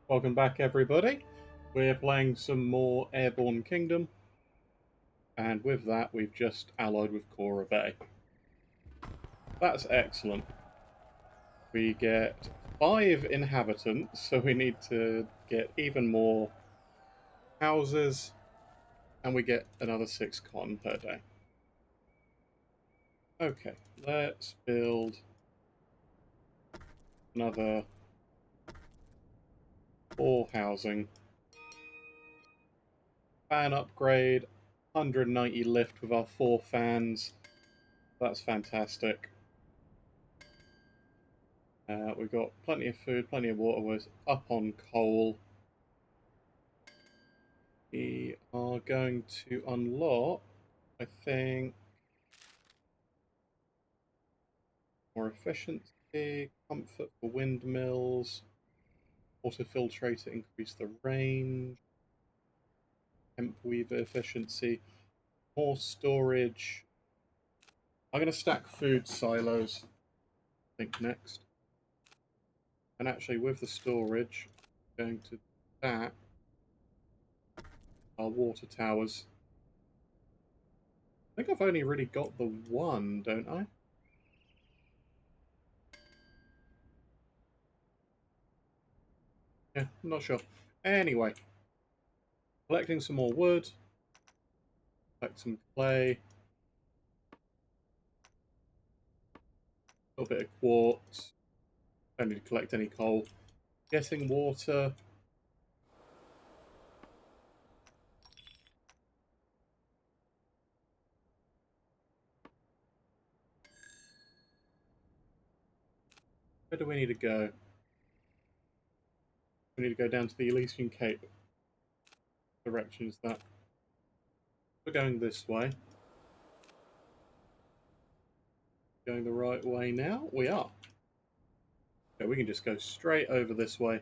Welcome back, everybody. We're playing some more Airborne Kingdom, and with that, we've just allied with Cora Bay. That's excellent. We get 5 inhabitants, so we need to get even more houses, and we get another 6 con per day. Okay, let's build another 4 housing. Fan upgrade, 190 lift with our 4 fans. That's fantastic. We've got plenty of food, plenty of water. We're up on coal. We are going to unlock, I think, more efficiency, comfort for windmills, auto filtrator, increase the range, hemp weaver efficiency, more storage. I'm going to stack food silos, I think, next. And actually, with the storage, I'm going to stack our water towers. I think I've only really got the one, don't I? Yeah, I'm not sure. Anyway, collecting some more wood, collect some clay, a little bit of quartz. Don't need to collect any coal. Getting water. Where do we need to go? We need to go down to the Elysian Cape. Direction is that? We're going this way. Going the right way now? We are. Okay, we can just go straight over this way.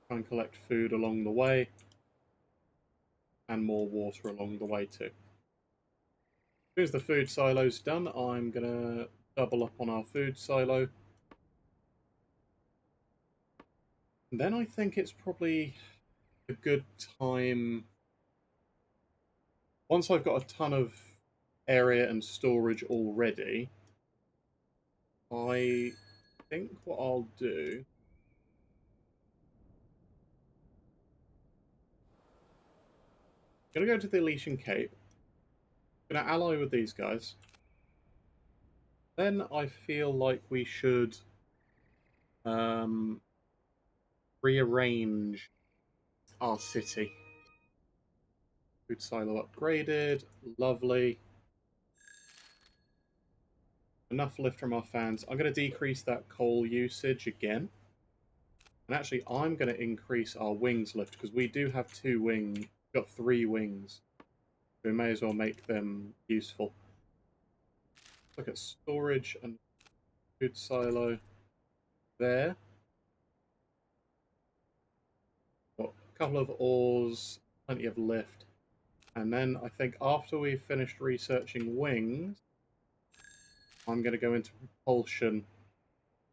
Try and collect food along the way. And more water along the way too. As soon as the food silo's done, I'm going to double up on our food silo. And then I think it's probably a good time. Once I've got a ton of area and storage already, I think what I'll do. I'm gonna go to the Elysian Cape. Gonna ally with these guys. Then I feel like we should um, rearrange our city. Food silo upgraded. Lovely. Enough lift from our fans. I'm going to decrease that coal usage again. And actually, I'm going to increase our wings lift because we do have 2 wings. We've got 3 wings. We may as well make them useful. Look at storage and food silo there. Got a couple of ores, plenty of lift. And then I think after we've finished researching wings, I'm going to go into propulsion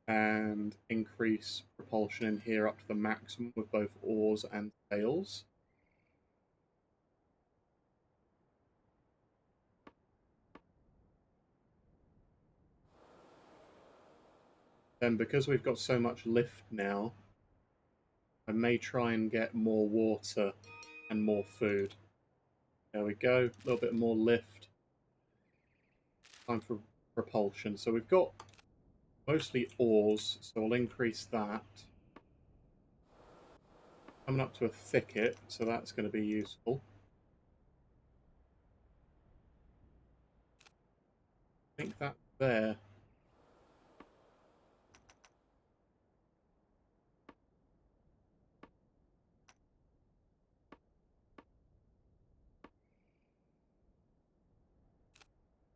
and increase propulsion in here up to the maximum with both oars and sails. Then because we've got so much lift now, I may try and get more water and more food. There we go, a little bit more lift. Time for propulsion. So we've got mostly oars, so I'll increase that. Coming up to a thicket, so that's going to be useful. I think that's there.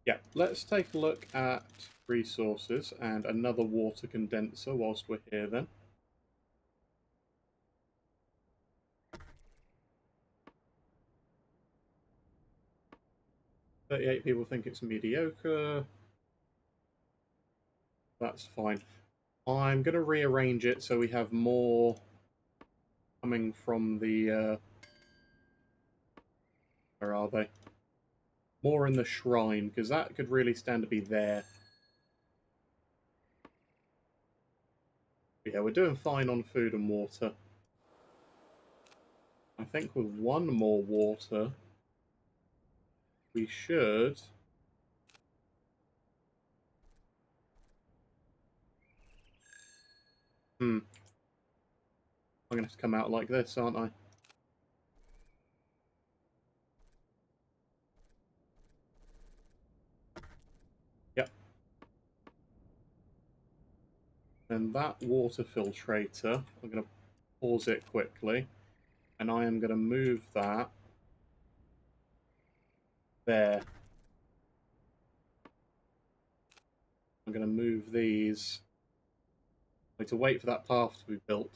Yeah, let's take a look at resources and another water condenser whilst we're here then. "38 people think it's mediocre. That's fine. I'm going to rearrange it so we have more coming from the... where are they? More in the shrine, because that could really stand to be there. But yeah, we're doing fine on food and water. I think with one more water, we should... I'm going to have to come out like this, aren't I? Yep. And that water filtrator, I'm going to pause it quickly, and I am going to move that there. I'm going to move these. I need to wait for that path to be built.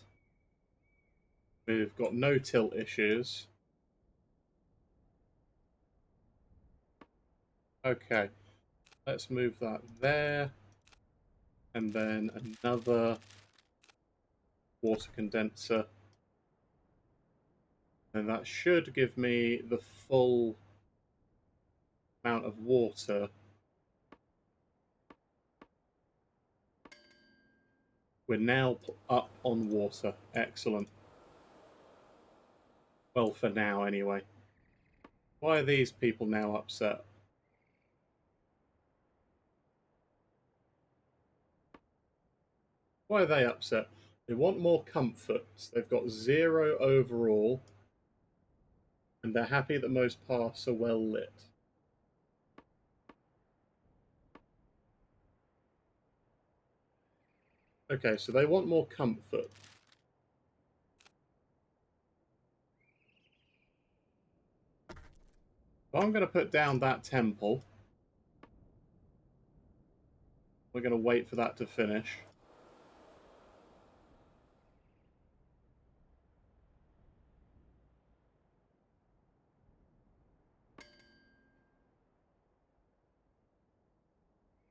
We've got no tilt issues. Okay, let's move that there. And then another water condenser. And that should give me the full amount of water. We're now up on water. Excellent. Well, for now, anyway. Why are these people now upset? Why are they upset? They want more comforts. They've got 0 overall. And they're happy that most paths are well lit. Okay, so they want more comfort. So I'm going to put down that temple. We're going to wait for that to finish.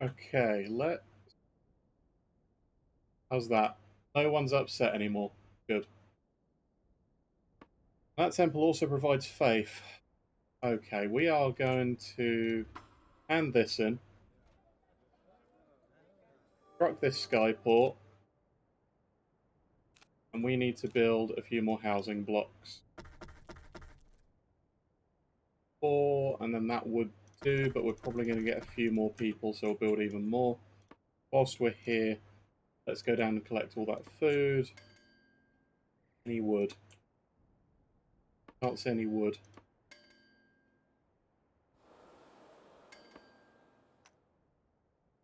Okay, how's that? No one's upset anymore. Good. That temple also provides faith. Okay, we are going to hand this in. Construct this skyport. And we need to build a few more housing blocks. 4, and then that would do, but we're probably going to get a few more people, so we'll build even more. Whilst we're here, let's go down and collect all that food. Any wood? Can't see any wood.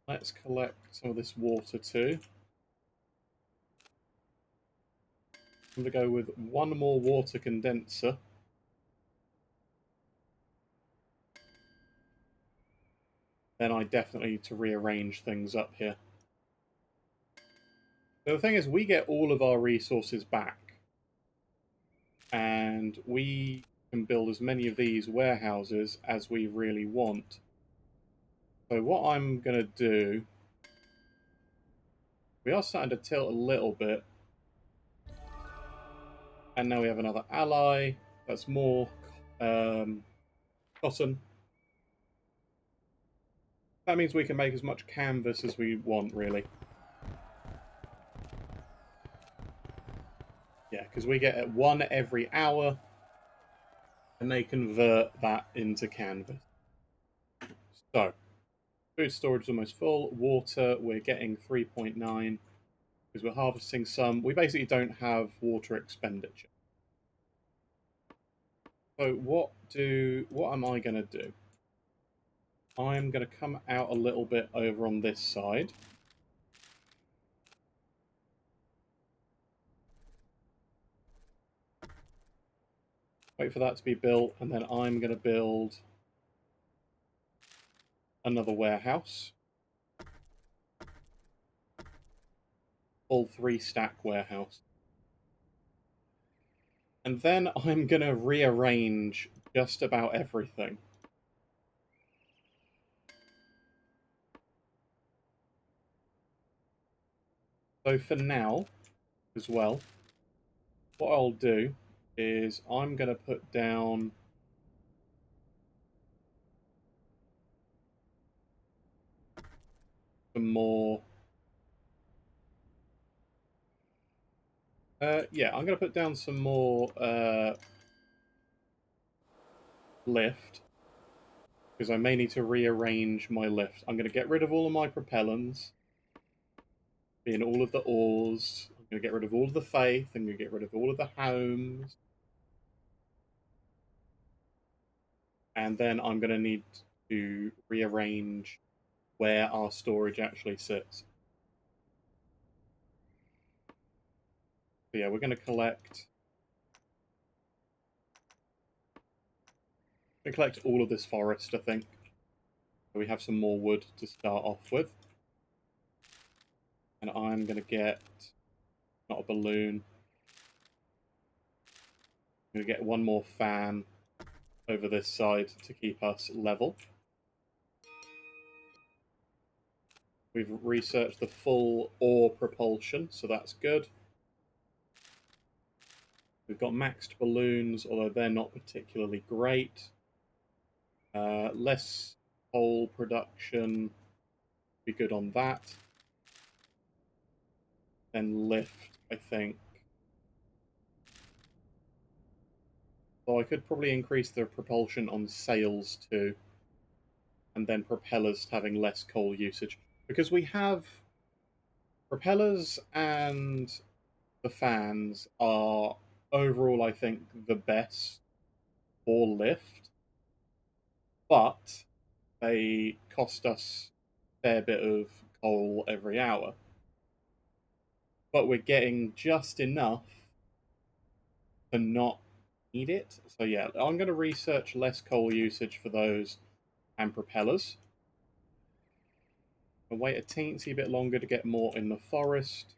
Let's collect some of this water too. I'm going to go with one more water condenser. Then I definitely need to rearrange things up here. So the thing is, we get all of our resources back. And we can build as many of these warehouses as we really want. So what I'm going to do... We are starting to tilt a little bit. And now we have another ally. That's more cotton. That means we can make as much canvas as we want, really. Yeah, because we get 1 every hour. And they convert that into canvas. So, food storage is almost full. Water, we're getting 3.9. Because we're harvesting some. We basically don't have water expenditure. So what am I going to do? I'm going to come out a little bit over on this side. Wait for that to be built, and then I'm going to build another warehouse. Full 3-stack warehouse. And then I'm going to rearrange just about everything. So for now, as well, What I'll do is I'm going to put down some more. Yeah, I'm going to put down some more lift, because I may need to rearrange my lift. I'm going to get rid of all of my propellants, being all of the oars. I'm going to get rid of all of the faith. I'm going to get rid of all of the homes. And then I'm going to need to rearrange where our storage actually sits. So yeah, we're going to collect all of this forest, I think. So we have some more wood to start off with. And I'm going to get, not a balloon, I'm going to get one more fan over this side to keep us level. We've researched the full ore propulsion, so that's good. We've got maxed balloons, although they're not particularly great. Less coal production, be good on that. Then lift, I think. So I could probably increase the propulsion on sails too, and then propellers having less coal usage. Because we have propellers and the fans are overall, I think, the best for lift, but they cost us a fair bit of coal every hour. But we're getting just enough to not need it. So yeah, I'm going to research less coal usage for those and propellers. I'll wait a teensy bit longer to get more in the forest.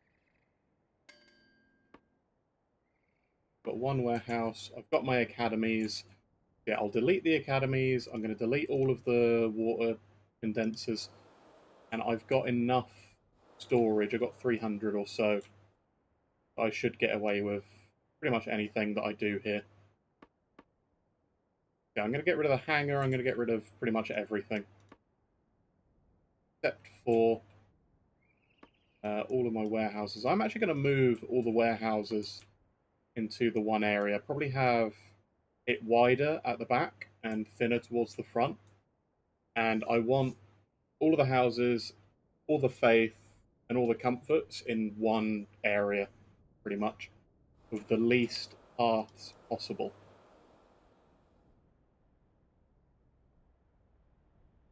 Got one warehouse. I've got my academies. Yeah, I'll delete the academies. I'm going to delete all of the water condensers. And I've got enough storage. I've got 300 or so. I should get away with pretty much anything that I do here. Yeah, I'm going to get rid of the hangar. I'm going to get rid of pretty much everything. Except for all of my warehouses. I'm actually going to move all the warehouses into the one area. Probably have it wider at the back and thinner towards the front. And I want all of the houses, all the faith, and all the comforts in one area, pretty much, with the least paths possible.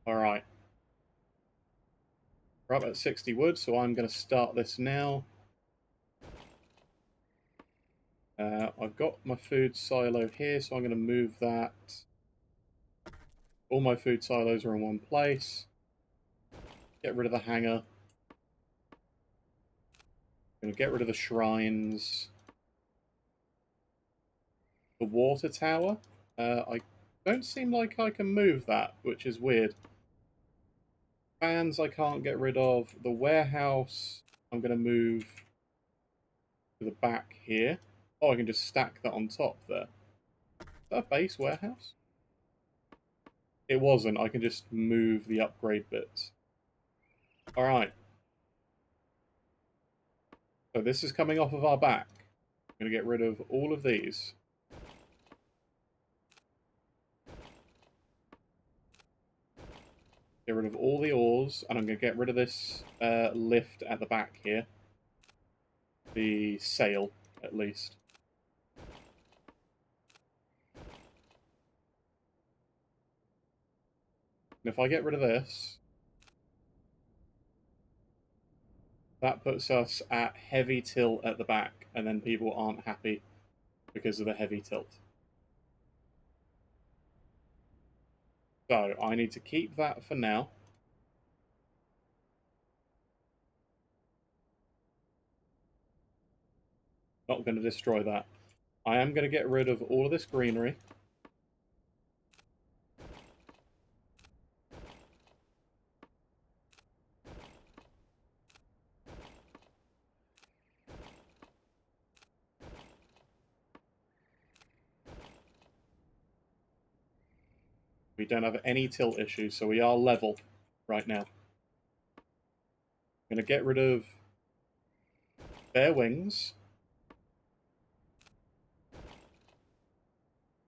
Alright. We're up at 60 wood, so I'm going to start this now. I've got my food silo here, so I'm going to move that. All my food silos are in one place. Get rid of the hangar. I'm going to get rid of the shrines. The water tower. I don't seem like I can move that, which is weird. Fans I can't get rid of. The warehouse I'm going to move to the back here. Oh, I can just stack that on top there. Is that a base warehouse? It wasn't. I can just move the upgrade bits. Alright. So this is coming off of our back. I'm going to get rid of all of these. Get rid of all the ores, and I'm going to get rid of this lift at the back here. The sail, at least. And if I get rid of this, that puts us at heavy tilt at the back, and then people aren't happy because of the heavy tilt. So I need to keep that for now. Not going to destroy that. I am going to get rid of all of this greenery. We don't have any tilt issues, so we are level right now. I'm going to get rid of spare wings.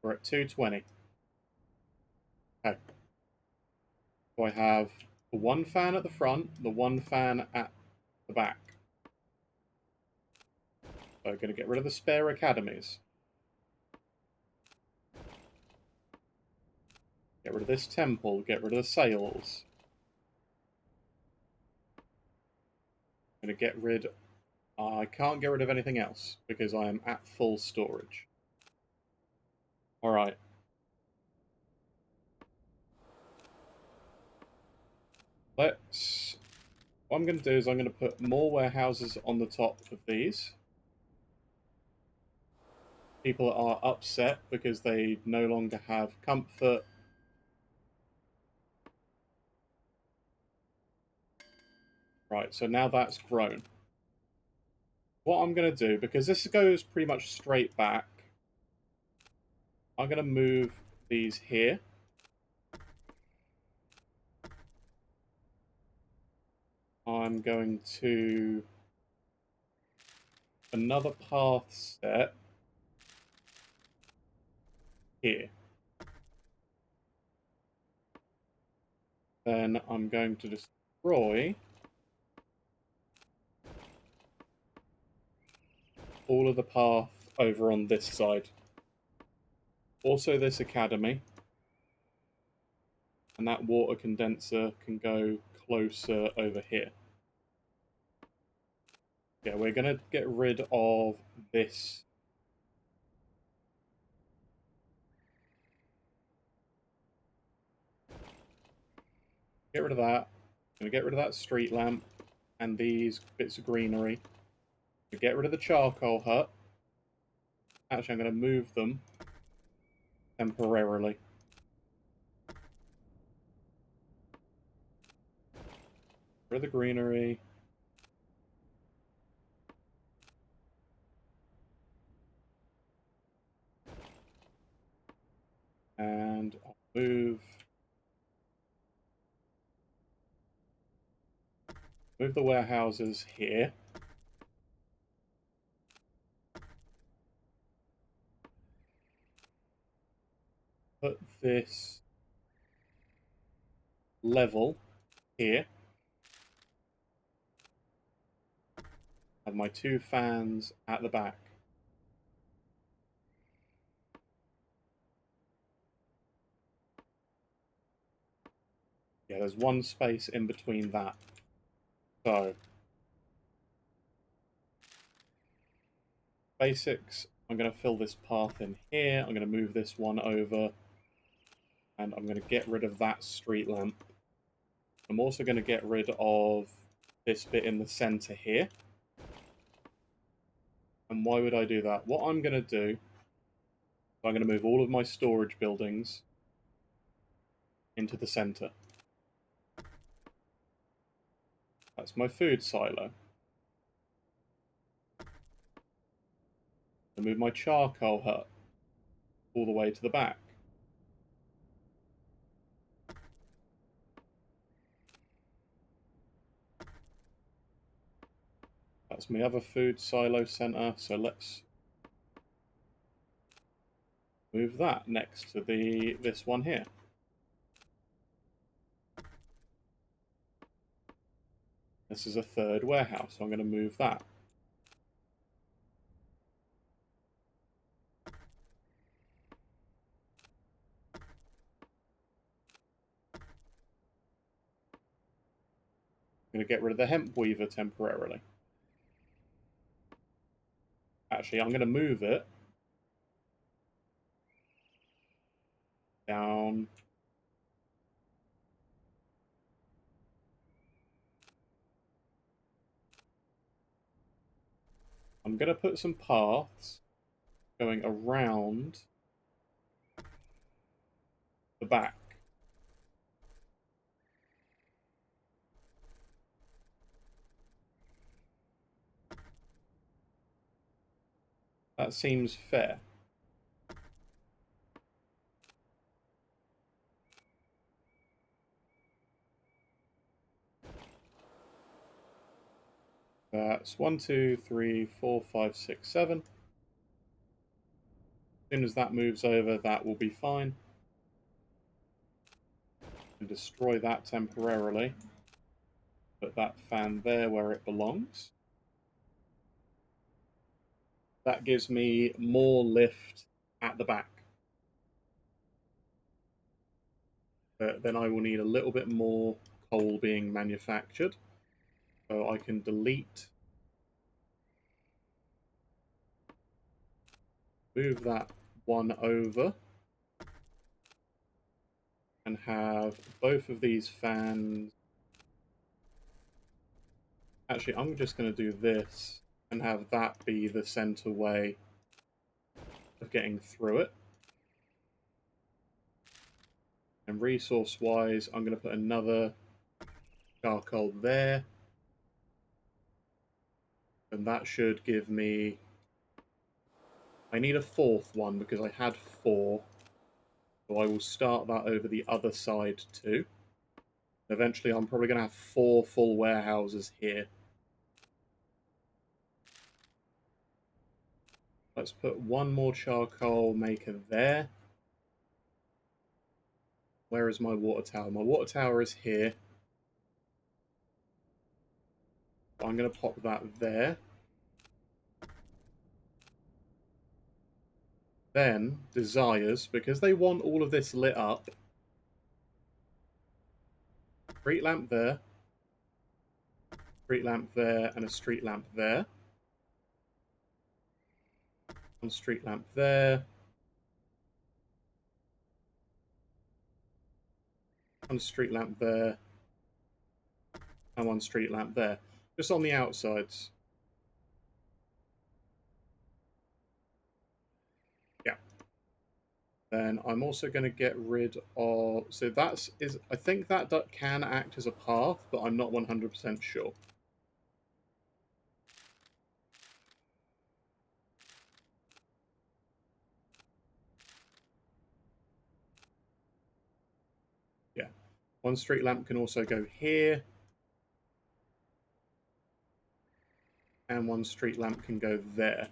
We're at 220. Okay. So I have the one fan at the front, the one fan at the back. So I'm going to get rid of the spare academies. Get rid of this temple, get rid of the sails. I'm going to get rid... I can't get rid of anything else because I am at full storage. Alright. Let's... What I'm going to do is I'm going to put more warehouses on the top of these. People are upset because they no longer have comfort. Right, so now that's grown. What I'm going to do, because this goes pretty much straight back, I'm going to move these here. I'm going to... another path set here. Then I'm going to destroy all of the path over on this side. Also this academy. And that water condenser can go closer over here. Yeah, we're going to get rid of this. Get rid of that. I'm going to get rid of that street lamp and these bits of greenery. Get rid of the charcoal hut. Actually, I'm going to move them temporarily. Rid of the greenery. And I'll move the warehouses here. Put this level here. Have my two fans at the back. Yeah, there's one space in between that. So, basics, I'm going to fill this path in here. I'm going to move this one over. And I'm going to get rid of that street lamp. I'm also going to get rid of this bit in the center here. And why would I do that? What I'm going to do, I'm going to move all of my storage buildings into the center. That's my food silo. I move my charcoal hut all the way to the back. That's my other food silo center, so let's move that next to this one here. This is a third warehouse, so I'm going to move that. I'm going to get rid of the hemp weaver temporarily. Actually, I'm going to move it down. I'm going to put some paths going around the back. That seems fair. That's 1, 2, 3, 4, 5, 6, 7. As soon as that moves over, that will be fine. And destroy that temporarily. Put that fan there where it belongs. That gives me more lift at the back. But then I will need a little bit more coal being manufactured. So I can delete, move that one over, and have both of these fans. Actually, I'm just going to do this and have that be the center way of getting through it. And resource-wise, I'm going to put another charcoal there. And that should give me... I need a fourth one because I had 4. So I will start that over the other side too. Eventually, I'm probably going to have 4 full warehouses here. Let's put one more charcoal maker there. Where is my water tower? My water tower is here. I'm going to pop that there. Then, desires, because they want all of this lit up. Street lamp there. Street lamp there, and a street lamp there. One street lamp there. One street lamp there. And one street lamp there. Just on the outsides. Yeah. Then I'm also going to get rid of... So that's... I think that can act as a path, but I'm not 100% sure. Yeah. One street lamp can also go here. And one street lamp can go there.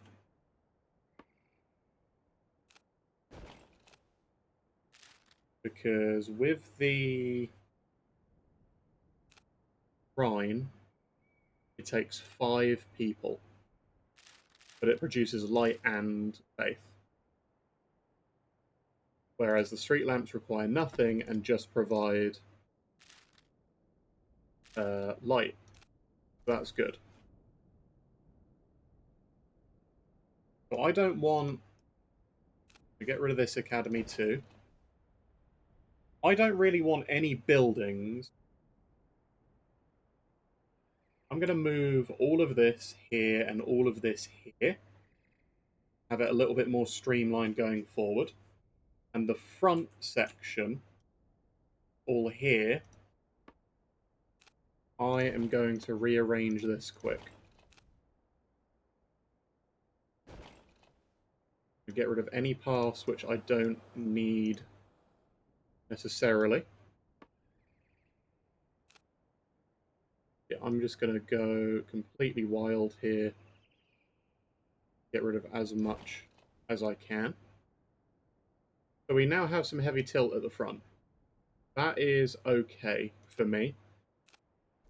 Because with the shrine, it takes 5 people. But it produces light and faith. Whereas the street lamps require nothing and just provide light. That's good. So I don't want to get rid of this academy too. I don't really want any buildings. I'm going to move all of this here and all of this here. Have it a little bit more streamlined going forward. And the front section, all here, I am going to rearrange this quick. Get rid of any paths which I don't need necessarily. Yeah, I'm just going to go completely wild here. Get rid of as much as I can. So we now have some heavy tilt at the front. That is okay for me,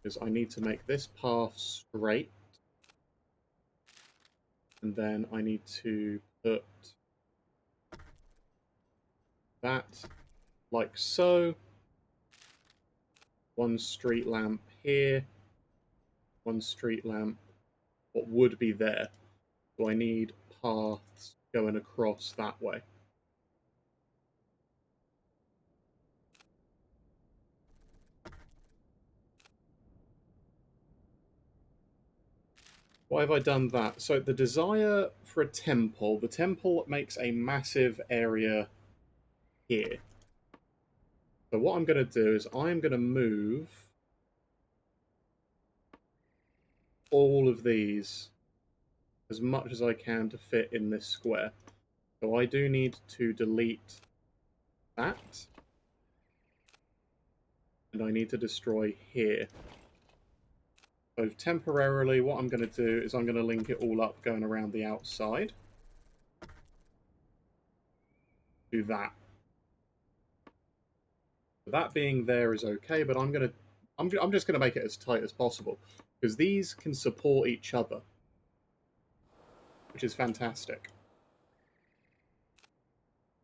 because I need to make this path straight. And then I need to put that like so. One street lamp here. One street lamp. What would be there? So I need paths going across that way. Why have I done that? So the desire for a temple, the temple makes a massive area here. So what I'm going to do is I'm going to move all of these as much as I can to fit in this square. So I do need to delete that. And I need to destroy here. So temporarily, what I'm going to do is I'm going to link it all up going around the outside. Do that. That being there is okay, but I'm just going to make it as tight as possible because these can support each other, which is fantastic.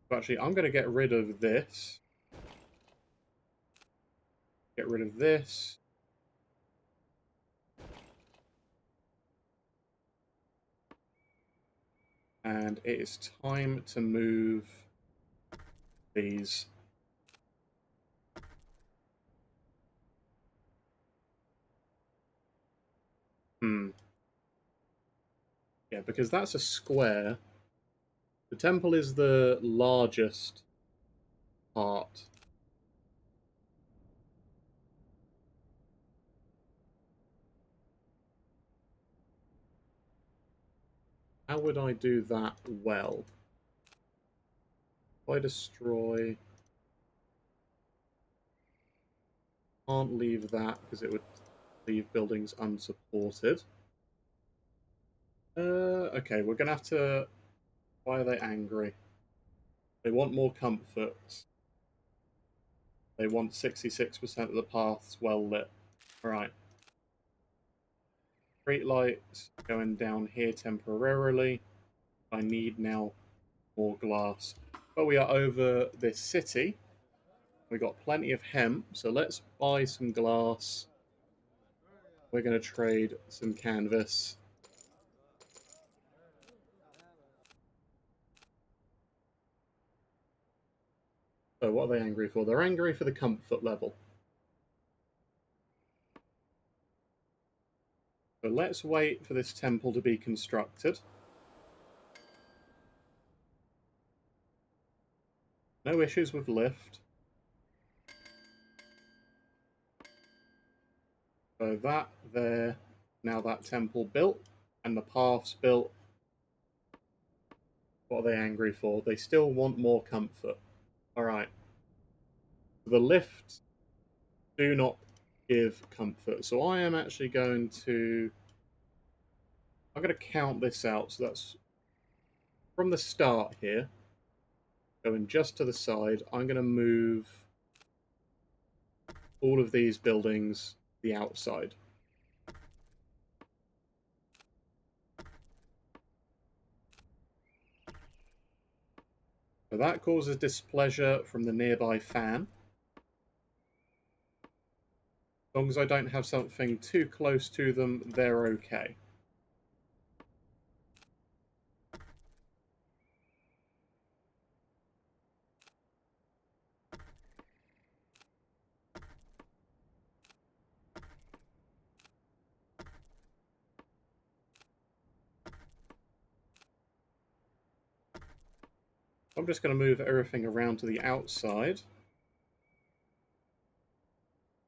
But actually, I'm going to get rid of this. Get rid of this. And it is time to move these. Yeah, because that's a square. The temple is the largest part. How would I do that well? If I destroy... Can't leave that because it would leave buildings unsupported. Okay, we're going to have to... Why are they angry? They want more comfort. They want 66% of the paths well lit. Right. Street lights going down here temporarily. I need now more glass. But we are over this city. We've got plenty of hemp, so let's buy some glass. We're going to trade some canvas. So what are they angry for? They're angry for the comfort level. So let's wait for this temple to be constructed. No issues with lift. So that there, now that temple built, and the paths built. What are they angry for? They still want more comfort. Alright. The lifts do not give comfort. So I am actually going to... I'm going to count this out. So that's from the start here. Going just to the side. I'm going to move all of these buildings the outside. So that causes displeasure from the nearby fan. As long as I don't have something too close to them, they're okay. I'm just going to move everything around to the outside.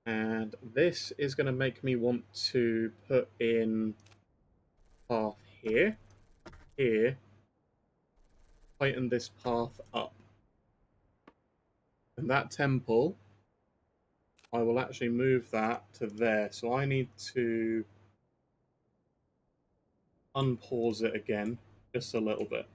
And this is going to make me want to put in path here, here, tighten this path up. And that temple, I will actually move that to there. So I need to unpause it again, just a little bit.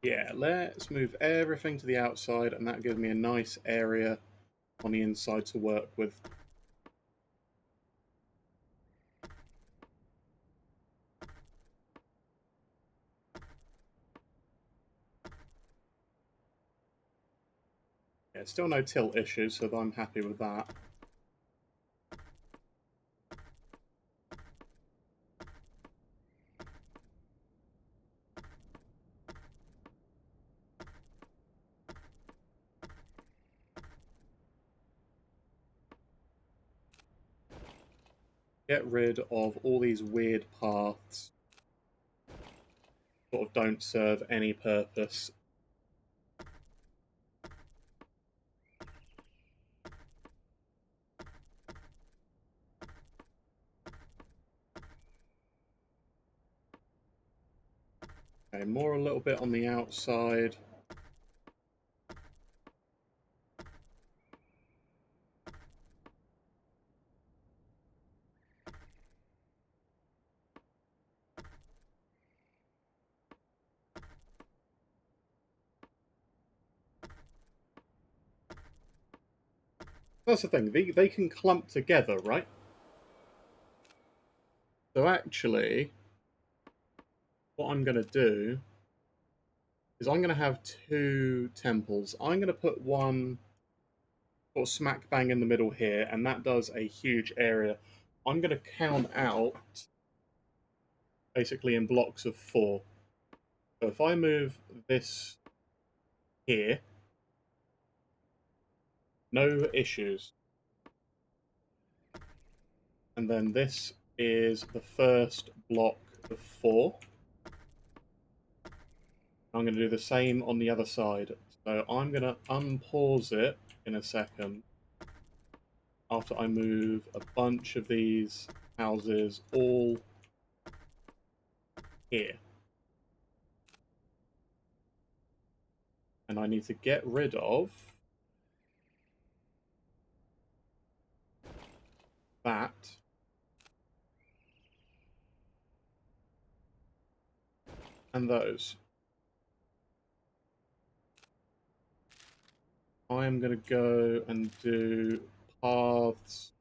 Yeah, let's move everything to the outside, and that gives me a nice area on the inside to work with. Yeah, still no tilt issues, so I'm happy with that. Get rid of all these weird paths. Sort of don't serve any purpose. Okay, more a little bit on the outside. That's the thing, they can clump together, right? So actually, what I'm going to do is I'm going to have two temples. I'm going to put one sort of smack bang in the middle here, and that does a huge area. I'm going to count out basically in blocks of 4. So if I move this here, no issues. And then this is the first block of 4. I'm going to do the same on the other side. So I'm going to unpause it in a second after I move a bunch of these houses all here. And I need to get rid of that. And those. I am going to go and do paths.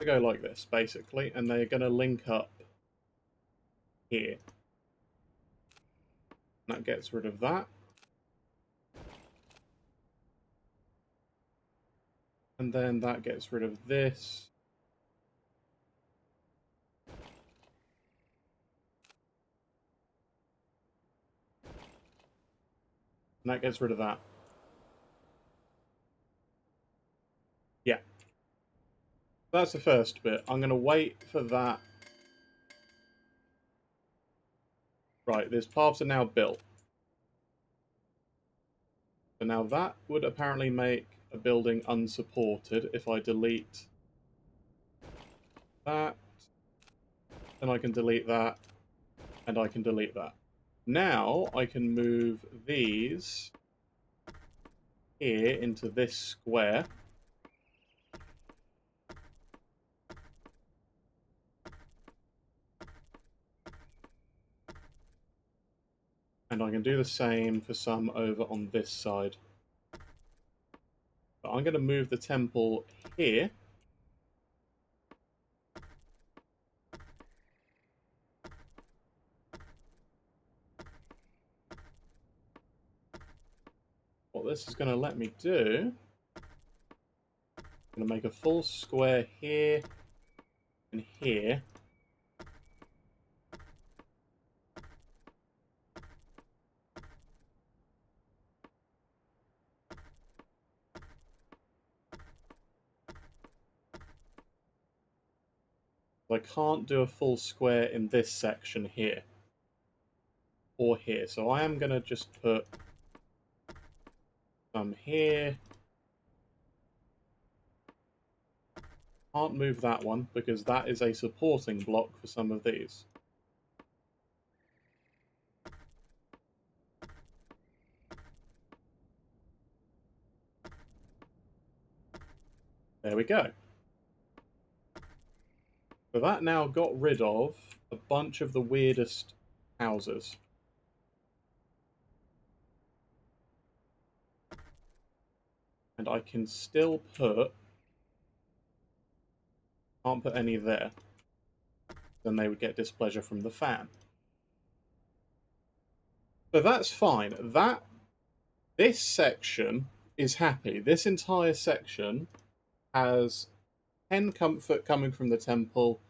They go like this, basically, and they're going to link up here. That gets rid of that. And then that gets rid of this. And that gets rid of that. Yeah. That's the first bit. I'm going to wait for that. Right, these paths are now built. So now that would apparently make a building unsupported if I delete that. Then I can delete that. And I can delete that. Now I can move these here into this square. And I can do the same for some over on this side. But I'm going to move the temple here. What this is going to let me do, I'm going to make a full square here and here. I can't do a full square in this section here or here. So I am going to just put some here. Can't move that one because that is a supporting block for some of these. There we go. So that now got rid of a bunch of the weirdest houses. And I can still put... Can't put any there. Then they would get displeasure from the fan. So that's fine. That This section is happy. This entire section has 10 comfort coming from the temple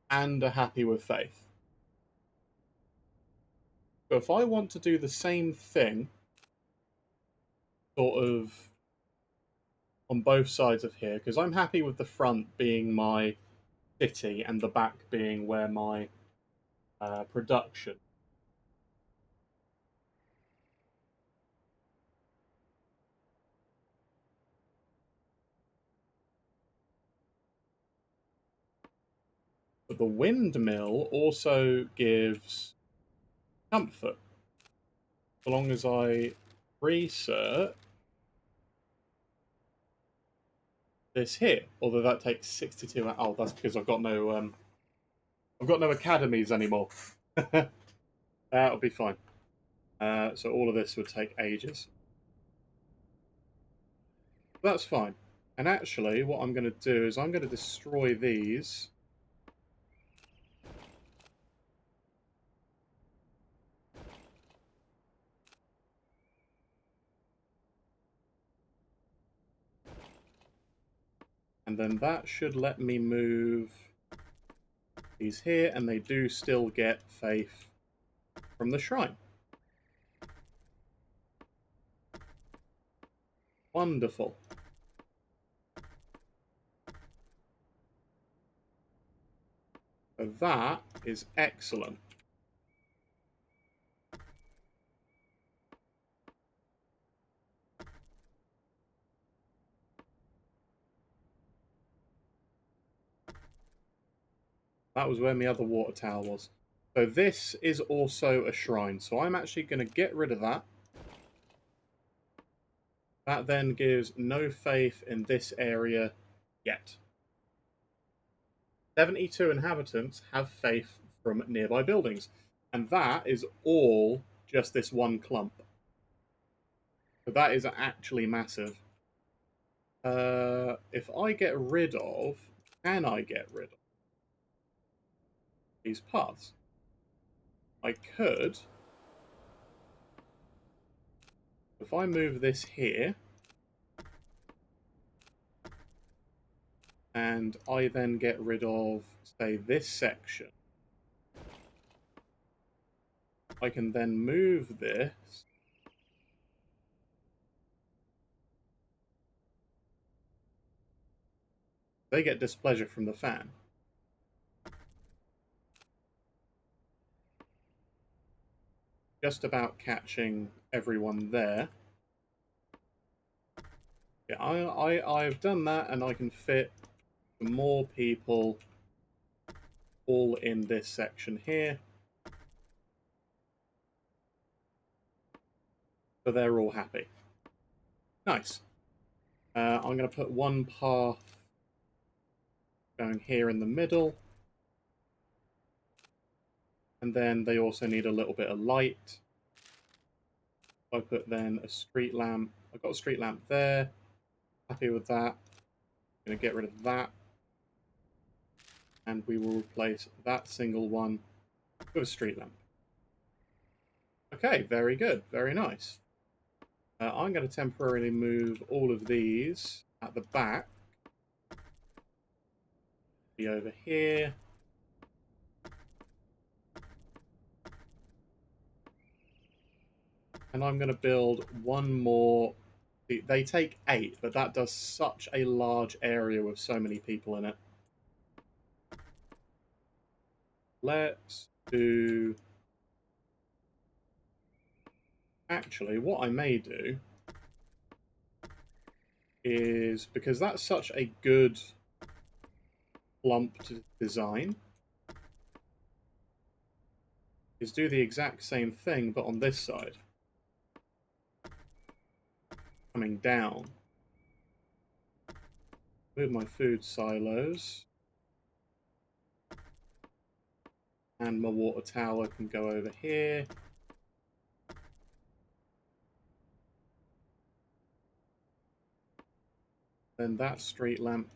and are happy with faith. So if I want to do the same thing, sort of on both sides of here, because I'm happy with the front being my city and the back being where my production. But the windmill also gives comfort. So long as I research this here, although that takes 62. Oh, that's because I've got no academies anymore. That'll be fine. So all of this would take ages. That's fine. And actually, what I'm going to do is I'm going to destroy these. And then that should let me move these here, and they do still get faith from the shrine. Wonderful. So that is excellent. That was where my other water tower was. So this is also a shrine. So I'm actually going to get rid of that. That then gives no faith in this area yet. 72 inhabitants have faith from nearby buildings. And that is all just this one clump. So that is actually massive. If I get rid of... Can I get rid of these paths? I could. If I move this here, and I then get rid of, say, this section, I can then move this. They get displeasure from the fan. Just about catching everyone there. Yeah, I've done that, and I can fit more people all in this section here. So they're all happy. Nice. I'm going to put one path going here in the middle. And then they also need a little bit of light. I put then a street lamp. I've got a street lamp there. Happy with that. I'm going to get rid of that. And we will replace that single one with a street lamp. Okay, very good. Very nice. I'm going to temporarily move all of these at the back. Be over here. And I'm going to build one more. They take 8, but that does such a large area with so many people in it. Let's do... Actually, what I may do is, because that's such a good clump to design, is do the exact same thing, but on this side. Coming down. Move my food silos. And my water tower can go over here. Then that street lamp,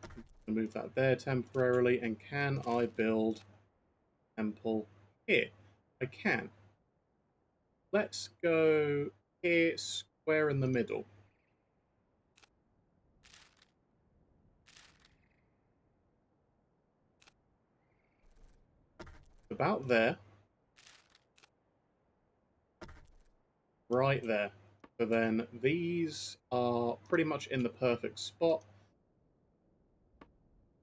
move that there temporarily. And can I build a temple here? I can. Let's go here, square in the middle. About there. Right there. So then these are pretty much in the perfect spot.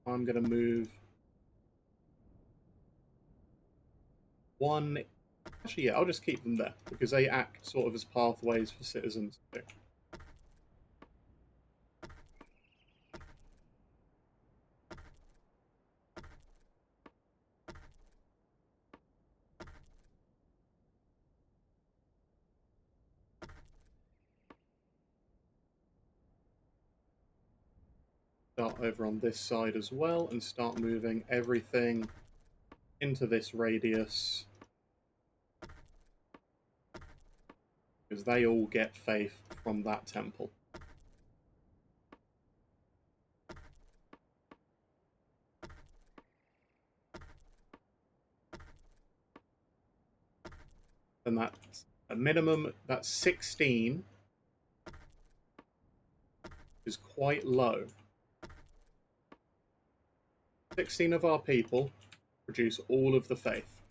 I'm going to move one. Actually, yeah, I'll just keep them there because they act sort of as pathways for citizens too. Start over on this side as well and start moving everything into this radius because they all get faith from that temple. And that's a minimum, that's 16 is quite low. 16 of our people produce all of the faith.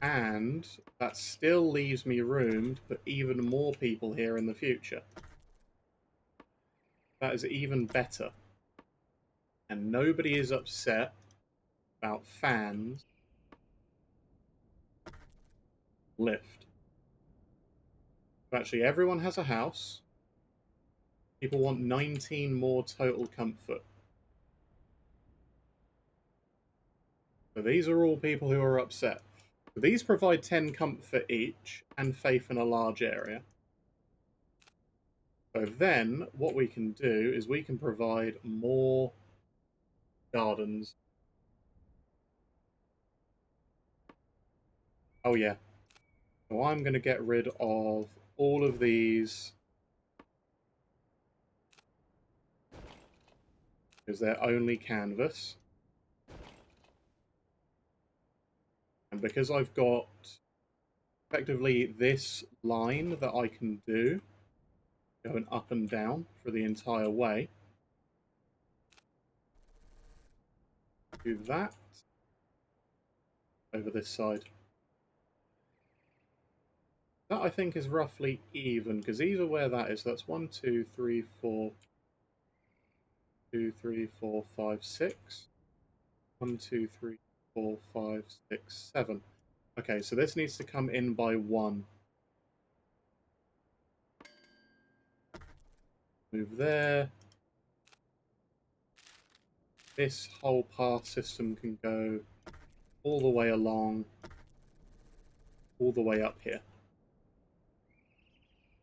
And that still leaves me room to put even more people here in the future. That is even better. And nobody is upset about fans lift. Actually, everyone has a house. People want 19 more total comfort. So these are all people who are upset. So these provide 10 comfort each and faith in a large area. So then what we can do is we can provide more gardens. Oh yeah. So I'm going to get rid of all of these because they're only canvas. And because I've got effectively this line that I can do, going up and down for the entire way, do that over this side. That I think is roughly even because these are where that is. So that's 1, 2, 3, 4, 2, 3, 4, 5, 6. 1, 2, 3, 4, 5, 6, 7. Okay, so this needs to come in by 1. Move there. This whole path system can go all the way along, all the way up here.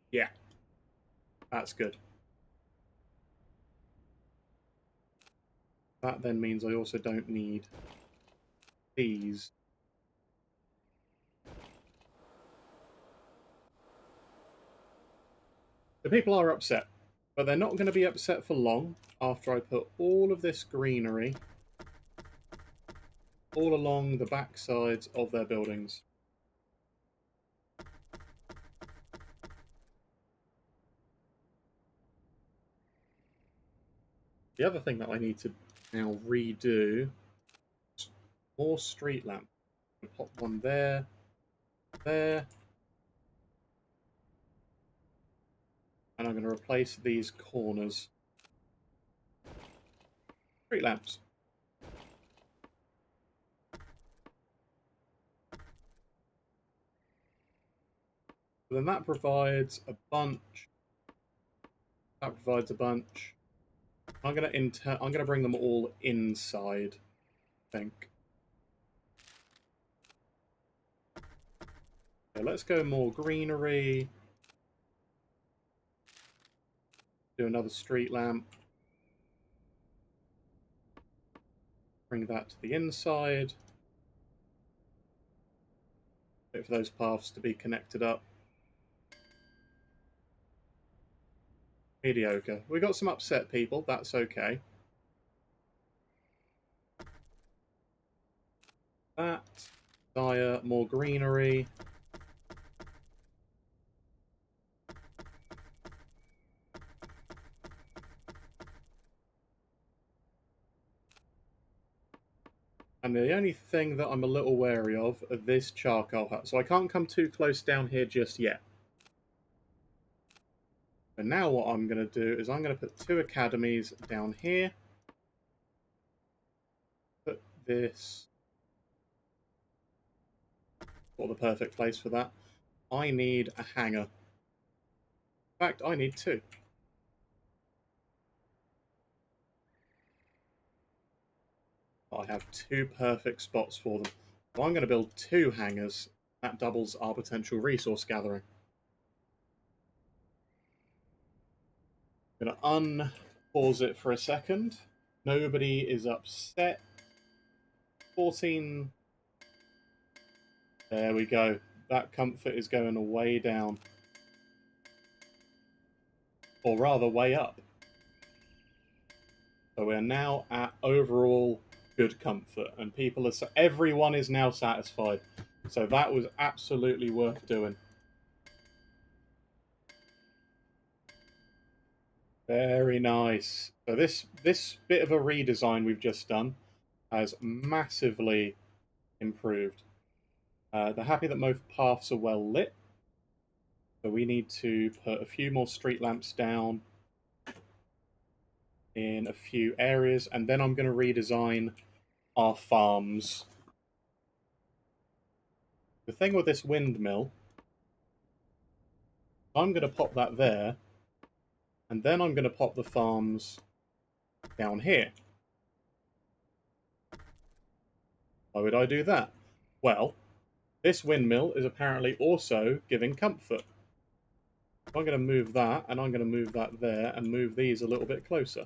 Yeah, that's good. That then means I also don't need these. The people are upset, but they're not going to be upset for long after I put all of this greenery all along the back sides of their buildings. The other thing that I need to now redo is more street lamps. Pop one there, there, and I'm going to replace these corners. Street lamps. So then that provides a bunch. That provides a bunch. I'm gonna bring them all inside, I think. So let's go more greenery. Do another street lamp. Bring that to the inside. Wait for those paths to be connected up. Mediocre. We got some upset people, that's okay. that. Desire more greenery. And the only thing that I'm a little wary of are this charcoal hut. So I can't come too close down here just yet. But now what I'm going to do is I'm going to put 2 academies down here. Put this... What the perfect place for that. I need a hangar. In fact, I need 2. I have 2 perfect spots for them. So I'm going to build 2 hangars. That doubles our potential resource gathering. I'm going to unpause it for a second. Nobody is upset. 14. There we go. That comfort is going way down. Or rather, way up. So we're now at overall good comfort, and people are everyone is now satisfied. So that was absolutely worth doing. Very nice. So this bit of a redesign we've just done has massively improved. They're happy that most paths are well lit. So we need to put a few more street lamps down in a few areas, and then I'm going to redesign our farms. The thing with this windmill, I'm going to pop that there, and then I'm going to pop the farms down here. Why would I do that? Well, this windmill is apparently also giving comfort. I'm going to move that, and I'm going to move that there, and move these a little bit closer.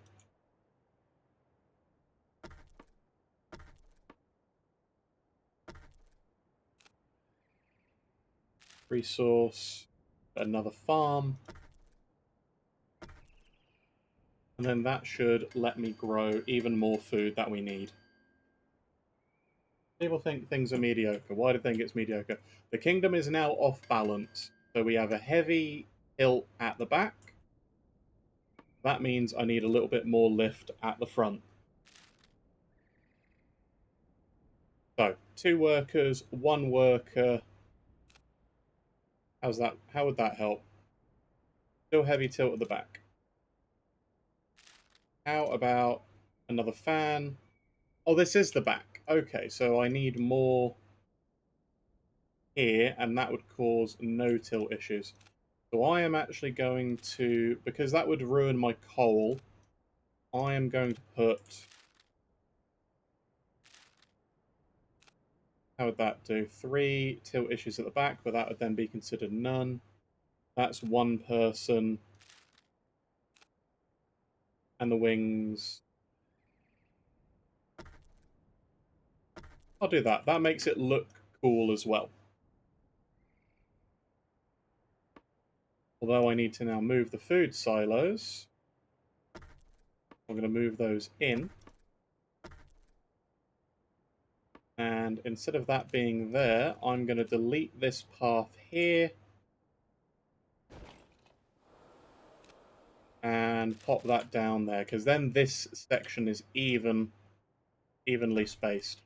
Resource, another farm. And then that should let me grow even more food that we need. People think things are mediocre. Why do they think it's mediocre? The kingdom is now off balance. So we have a heavy tilt at the back. That means I need a little bit more lift at the front. So, 2 workers, 1 worker. How's that? How would that help? Still heavy tilt at the back. How about another fan? Oh, this is the back. Okay, so I need more here, and that would cause no tilt issues. So I am actually going to, because that would ruin my coal, I am going to put, how would that do? 3 tilt issues at the back, but that would then be considered none. That's 1 person. And the wings. I'll do that. That makes it look cool as well. Although I need to now move the food silos. I'm going to move those in. And instead of that being there, I'm going to delete this path here. And pop that down there, because then this section is evenly spaced.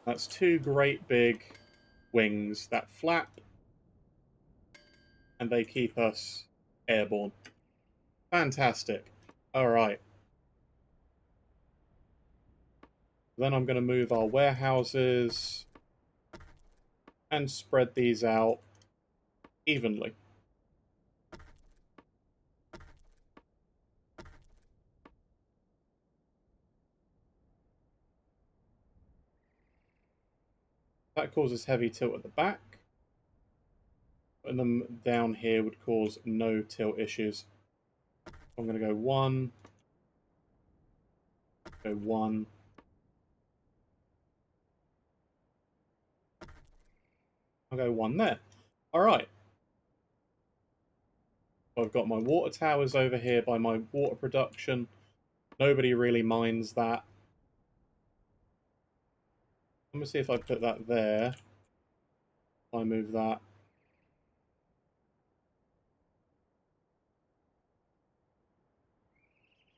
That's 2 great big wings that flap, and they keep us airborne. Fantastic. Alright. Then I'm going to move our warehouses and spread these out evenly. That causes heavy tilt at the back. Putting them down here would cause no tilt issues. I'm going to go 1. Go 1. I'll go 1 there. Alright. I've got my water towers over here by my water production. Nobody really minds that. Let me see if I put that there. If I move that.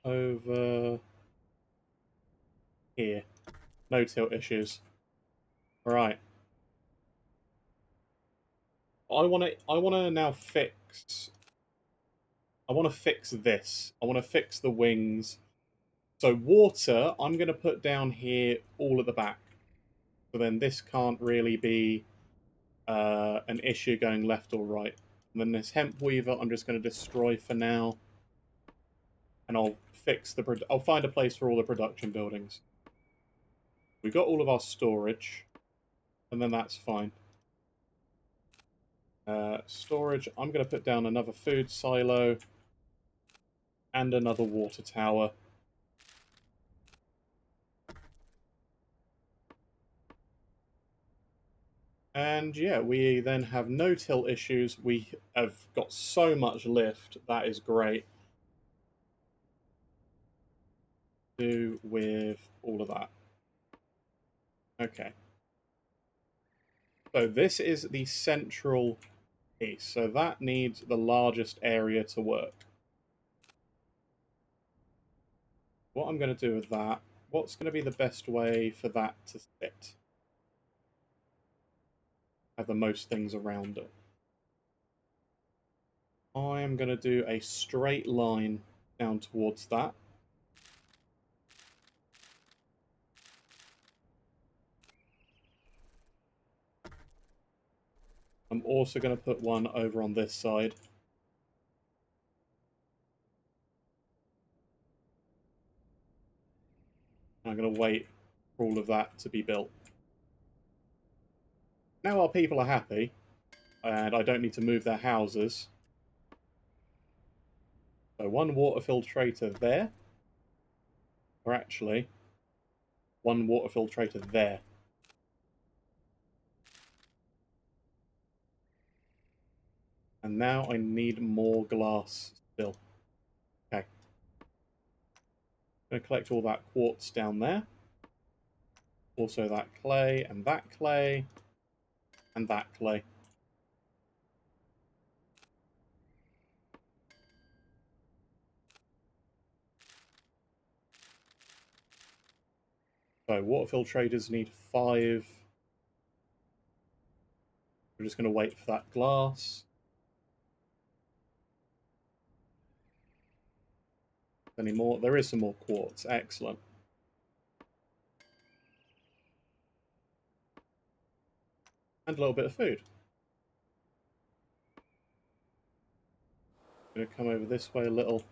Over here. No tilt issues. Right. I wanna now fix this. I wanna fix the wings. So water, I'm gonna put down here all at the back. So then this can't really be an issue going left or right. And then this hemp weaver, I'm just going to destroy for now, and I'll fix the. I'll find a place for all the production buildings. We've got all of our storage, and then that's fine. Storage. I'm going to put down another food silo and another water tower. And yeah, we then have no tilt issues. We have got so much lift. That is great. Do with all of that. Okay. So this is the central piece. So that needs the largest area to work. What I'm going to do with that, what's going to be the best way for that to sit? Have the most things around it. I am going to do a straight line down towards that. I'm also going to put one over on this side. I'm going to wait for all of that to be built. Now our people are happy, and I don't need to move their houses. So one water filtrator there, or actually, one water filtrator there. And now I need more glass still. Okay. I'm going to collect all that quartz down there. Also that clay, and that clay, and that clay. So water filtrators need 5. We're just going to wait for that glass. Any more? There is some more quartz. Excellent. And a little bit of food. I'm going to come over this way a little.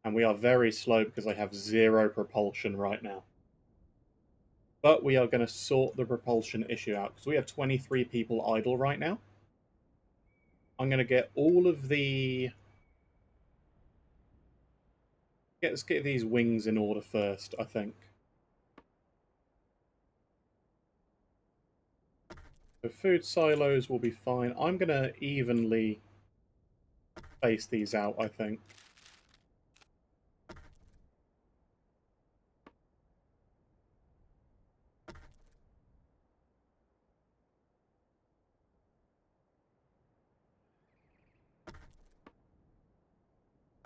And we are very slow because I have 0 propulsion right now. But we are going to sort the propulsion issue out because we have 23 people idle right now. I'm going to get all of the... Let's get these wings in order first, I think. So food silos will be fine. I'm going to evenly space these out, I think.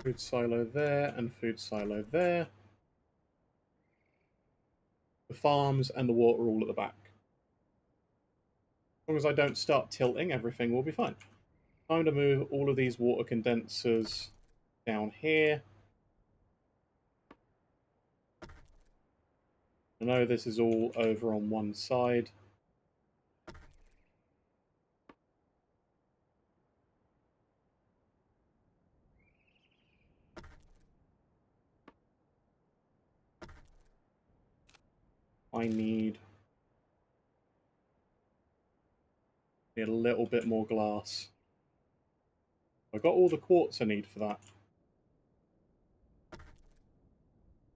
Food silo there and food silo there. The farms and the water all at the back. As long as I don't start tilting, everything will be fine. Time to move all of these water condensers down here. I know this is all over on one side. I need a little bit more glass. I've got all the quartz I need for that.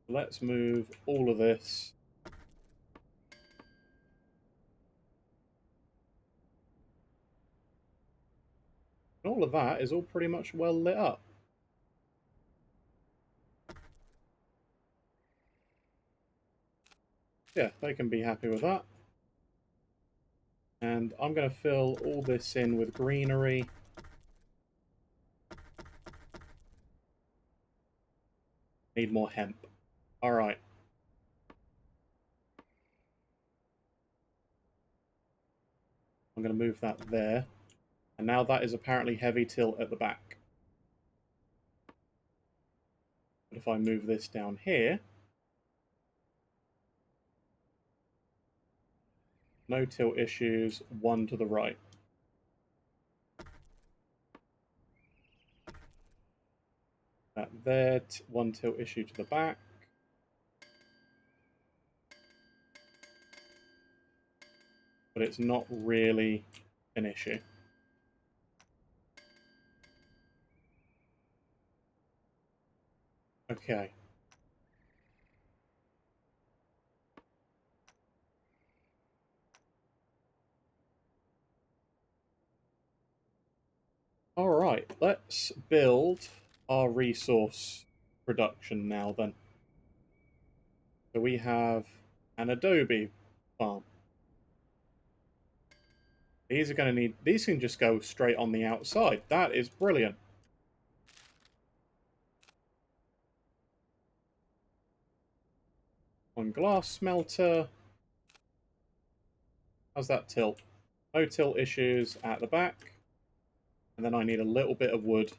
Let's move all of this. all of that is all pretty much well lit up. Yeah, they can be happy with that. And I'm going to fill all this in with greenery. Need more hemp. All right. I'm going to move that there. And now that is apparently heavy till at the back. But if I move this down here, no tilt issues, one to the right. That there, one tilt issue to the back. But it's not really an issue. Okay. All right, let's build our resource production now then. So we have an adobe farm. These are going to need, these can just go straight on the outside. That is brilliant. One glass smelter. How's that tilt? No tilt issues at the back. And then I need a little bit of wood.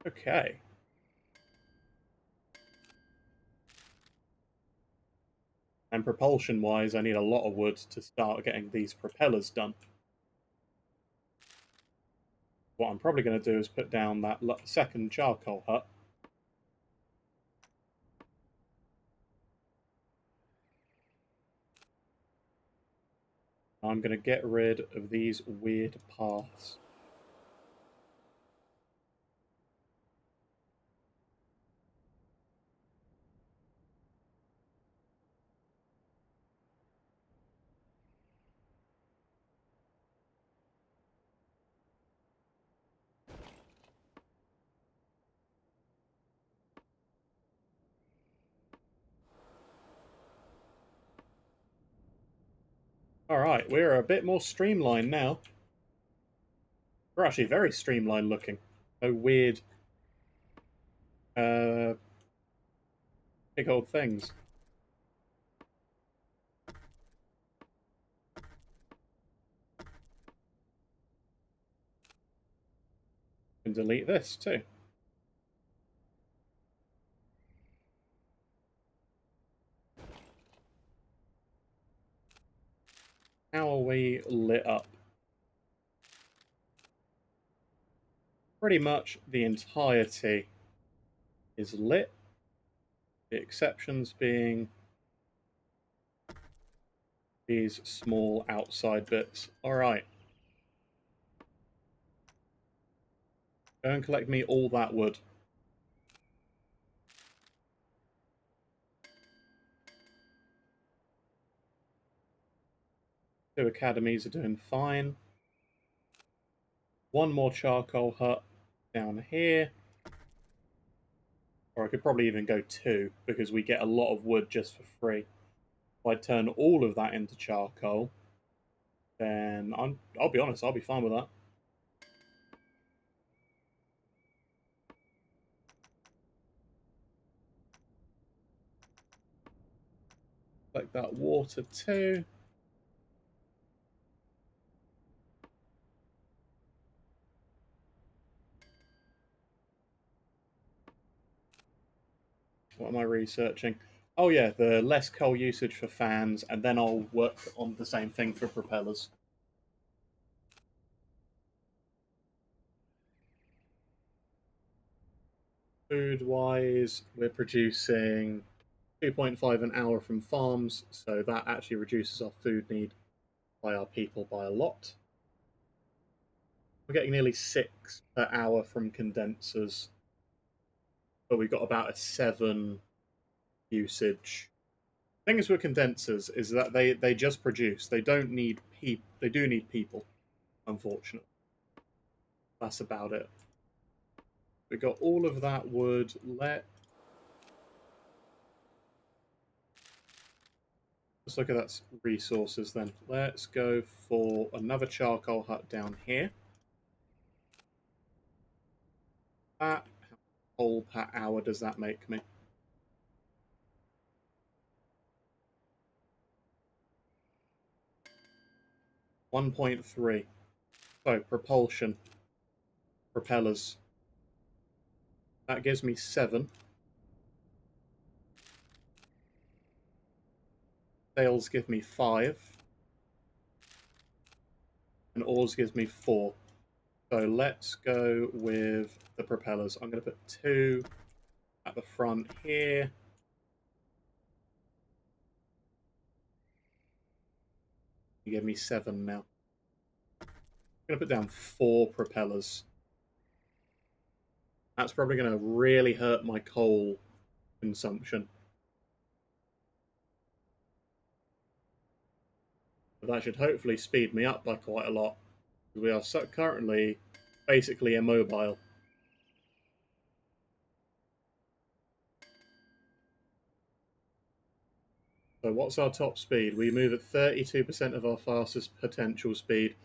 Okay. And propulsion-wise, I need a lot of wood to start getting these propellers done. What I'm probably going to do is put down that second charcoal hut. I'm going to get rid of these weird paths. Alright, we're a bit more streamlined now. We're actually very streamlined looking. No weird big old things. And delete this too. How are we lit up? Pretty much the entirety is lit. The exceptions being these small outside bits. Alright. Go and collect me all that wood. Two academies are doing fine. One more charcoal hut down here. Or I could probably even go two, because we get a lot of wood just for free. If I turn all of that into charcoal, then I'll be honest, I'll be fine with that. Like that water too. What am I researching? Oh yeah, the less coal usage for fans, and then I'll work on the same thing for propellers. Food-wise, we're producing 2.5 an hour from farms, so that actually reduces our food need by our people by a lot. We're getting nearly 6 per hour from condensers, but we've got about a 7 usage Thing is with condensers is that they just produce. They don't need they do need people, unfortunately. That's about it. We got all of that wood. Let's look at that resources then. Let's go for another charcoal hut down here. That how much coal per hour does that make me? 1.3. So propulsion, propellers. That gives me 7. Sails give me 5. And oars gives me 4. So let's go with the propellers. I'm going to put 2 at the front here. You give me 7 now. I'm going to put down 4 propellers. That's probably going to really hurt my coal consumption. But that should hopefully speed me up by quite a lot. We are currently basically immobile. So what's our top speed? We move at 32% of our fastest potential speed,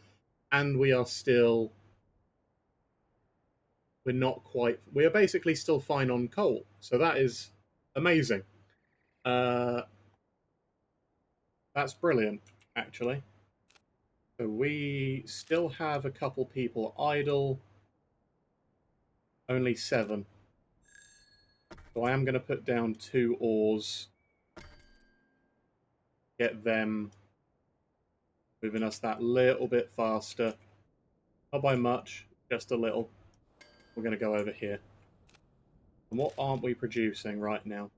and we are still... We're not quite... We are basically still fine on coal, so that is amazing. That's brilliant, actually. So we still have a couple people idle. Only 7. So I am going to put down 2 oars. Get them moving us that little bit faster. Not by much, just a little. We're going to go over here. And what aren't we producing right now?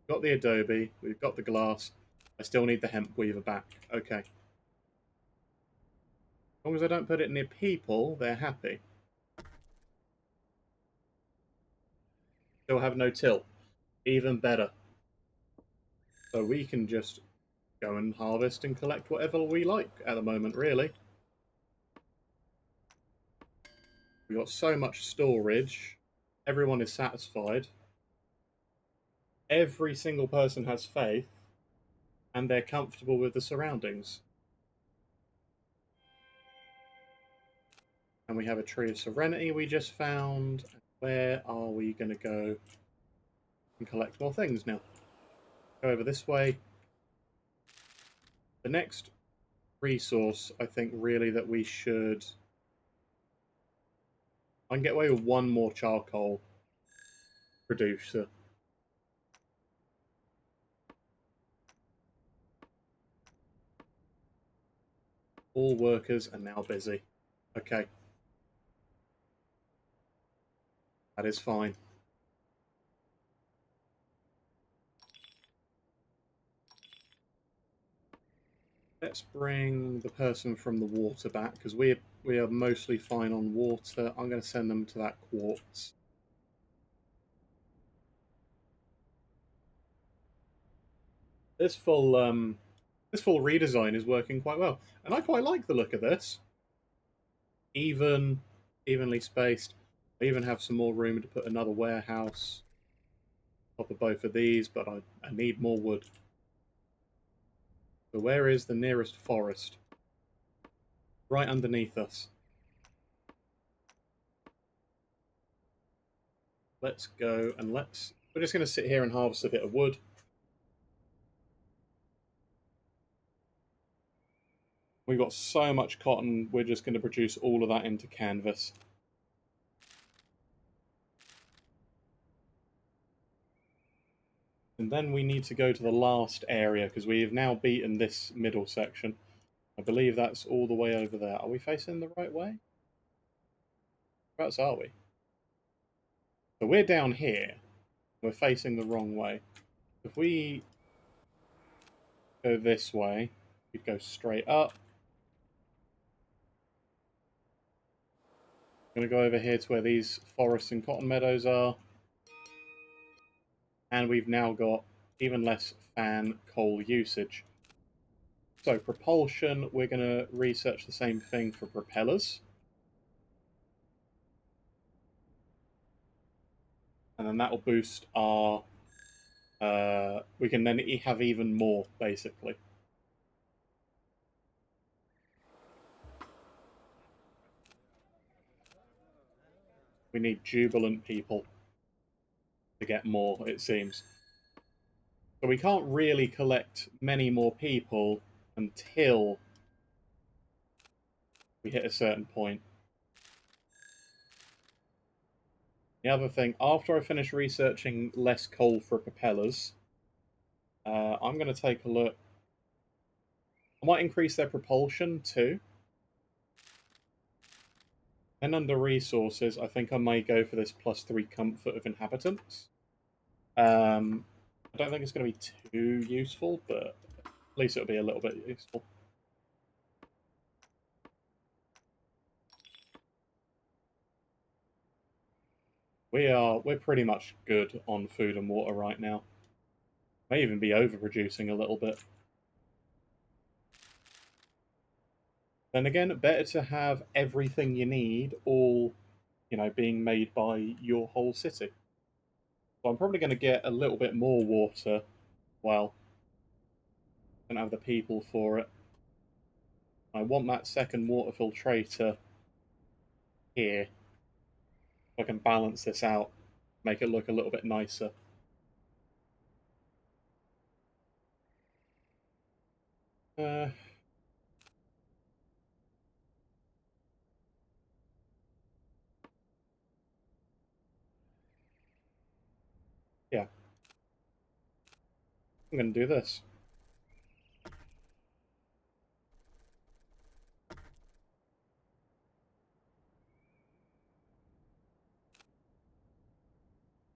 We've got the adobe, we've got the glass. I still need the hemp weaver back. Okay. As long as I don't put it near people, they're happy. Still have no till. Even better. So we can just go and harvest and collect whatever we like at the moment, really. We've got so much storage. Everyone is satisfied. Every single person has faith. And they're comfortable with the surroundings. And we have a tree of serenity we just found. Where are we going to go and collect more things now? Go over this way. The next resource, I think, really that we should... I can get away with 1 more charcoal producer. All workers are now busy. Okay. That is fine. Let's bring the person from the water back, because we are mostly fine on water. I'm going to send them to that quartz. This full redesign is working quite well, and I quite like the look of this. Evenly spaced. I even have some more room to put another warehouse on top of both of these, but I need more wood. So where is the nearest forest? Right underneath us. Let's go and we're just going to sit here and harvest a bit of wood. We've got so much cotton, we're just going to produce all of that into canvas. And then we need to go to the last area, because we have now beaten this middle section. I believe that's all the way over there. Are we facing the right way? Whereabouts are we? So we're down here. We're facing the wrong way. If we go this way, we'd go straight up. I'm going to go over here to where these forests and cotton meadows are. And we've now got even less fan coal usage. So propulsion, we're going to research the same thing for propellers. And then that will boost our... we can then have even more, basically. We need jubilant people to get more, it seems. So we can't really collect many more people until we hit a certain point. The other thing, after I finish researching less coal for propellers, I'm going to take a look. I might increase their propulsion too. And under resources, I think I may go for this +3 comfort of inhabitants. I don't think it's going to be too useful, but at least it'll be a little bit useful. We're pretty much good on food and water right now. May even be overproducing a little bit. Then again, better to have everything you need all, being made by your whole city. So I'm probably going to get a little bit more water. Well, I don't have the people for it. I want that second water filtrator here. So I can balance this out, make it look a little bit nicer. Uh, yeah, I'm going to do this.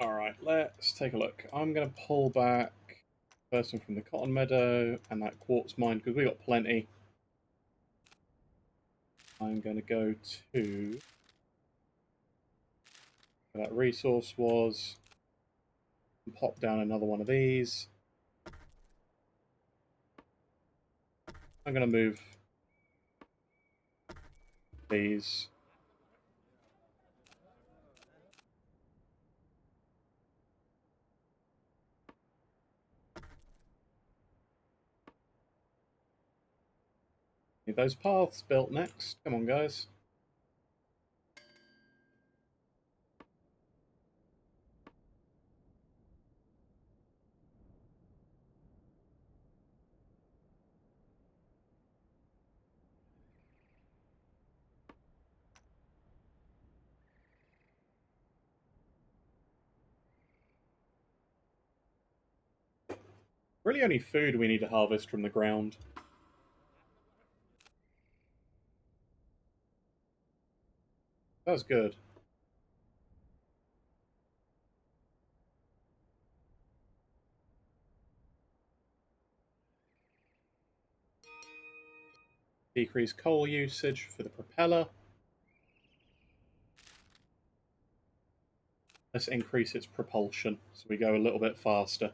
Alright, let's take a look. I'm going to pull back first one from the cotton meadow and that quartz mine because we got plenty. I'm going to go to where that resource was and pop down another one of these. I'm going to move these. Need those paths built next. Come on, guys. Really only food we need to harvest from the ground. That's good. Decrease coal usage for the propeller. Let's increase its propulsion so we go a little bit faster.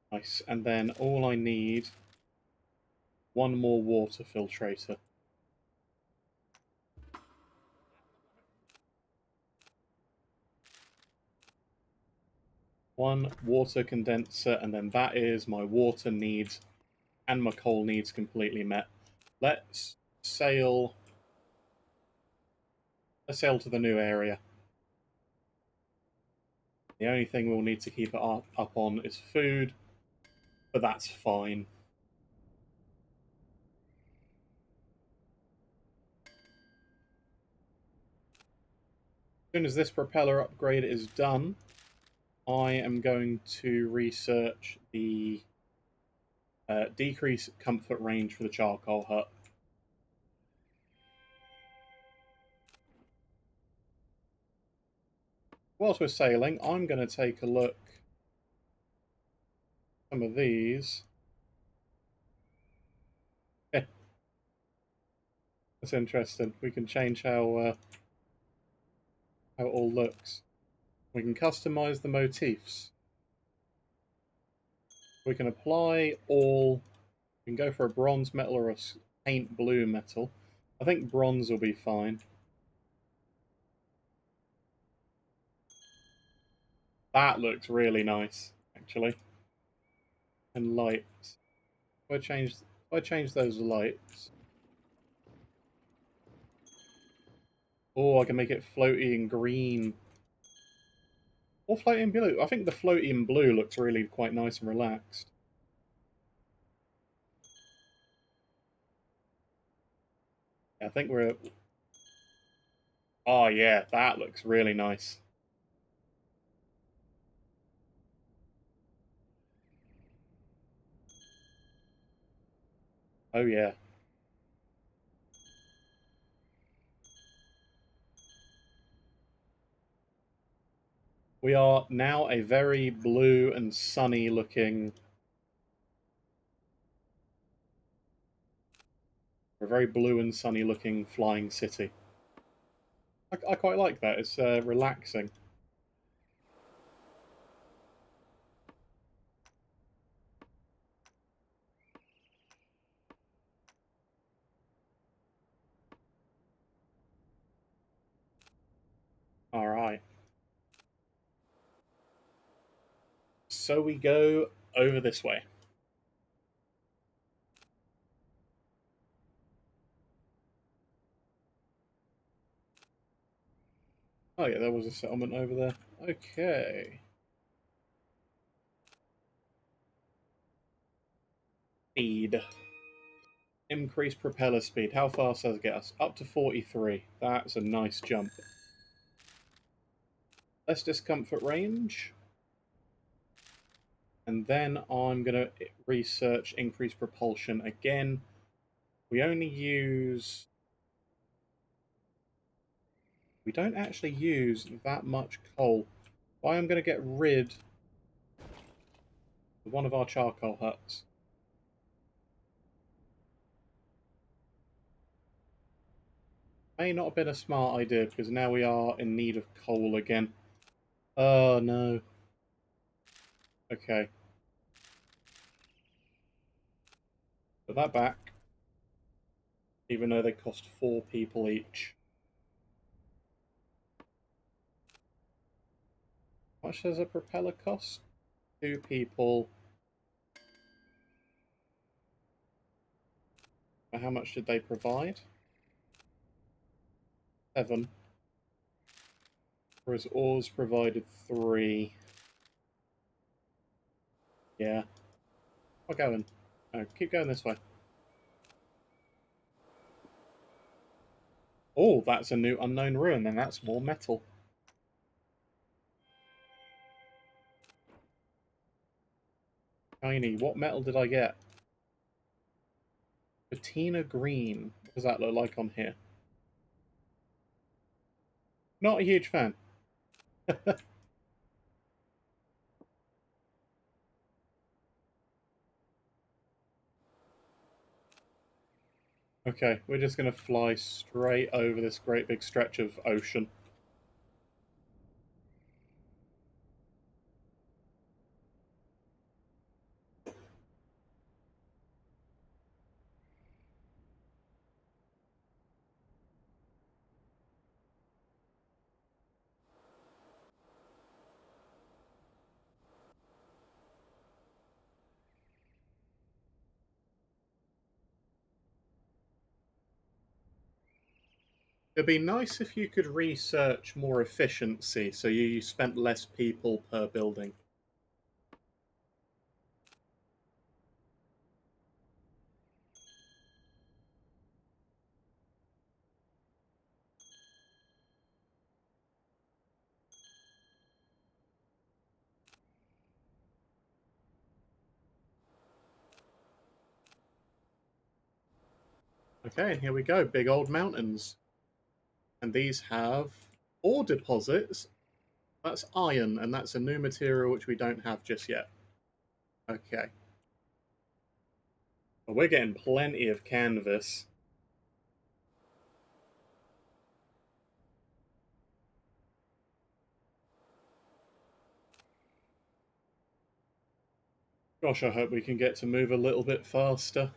Nice. And then all I need, one more water filtrator. One water condenser, and then that is my water needs and my coal needs completely met. Let's sail. Let's sail to the new area. The only thing we'll need to keep it up on is food, but that's fine. As soon as this propeller upgrade is done, I am going to research the decrease comfort range for the charcoal hut. Whilst we're sailing, I'm going to take a look at some of these. That's interesting. We can change how it all looks. We can customize the motifs. We can apply all. We can go for a bronze metal or a paint blue metal. I think bronze will be fine. That looks really nice, actually. And lights. If I change those lights. Oh, I can make it floaty and green. Or floaty and blue. I think the floaty and blue looks really quite nice and relaxed. I think we're... Oh yeah, that looks really nice. Oh yeah. We are now a very blue and sunny looking... A very blue and sunny looking flying city. I quite like that. It's relaxing. All right. So we go over this way. Oh yeah, there was a settlement over there. Okay. Speed. Increase propeller speed. How fast does it get us? Up to 43. That's a nice jump. Less discomfort range. And then I'm going to research increased propulsion again. We only use... We don't actually use that much coal. Why I'm going to get rid of one of our charcoal huts. May not have been a smart idea, because now we are in need of coal again. Oh, no. Okay. Put that back. Even though they cost 4 people each. How much does a propeller cost? 2 people. How much did they provide? 7. Whereas oars provided 3. Yeah. I'll go in. No, keep going this way. Oh, that's a new unknown ruin, then that's more metal. Shiny. What metal did I get? Patina green. What does that look like on here? Not a huge fan. Okay, we're just going to fly straight over this great big stretch of ocean. It'd be nice if you could research more efficiency, so you spent less people per building. Okay, and here we go. Big old mountains. And these have ore deposits. That's iron, and that's a new material which we don't have just yet. Okay. Well, we're getting plenty of canvas. Gosh, I hope we can get to move a little bit faster.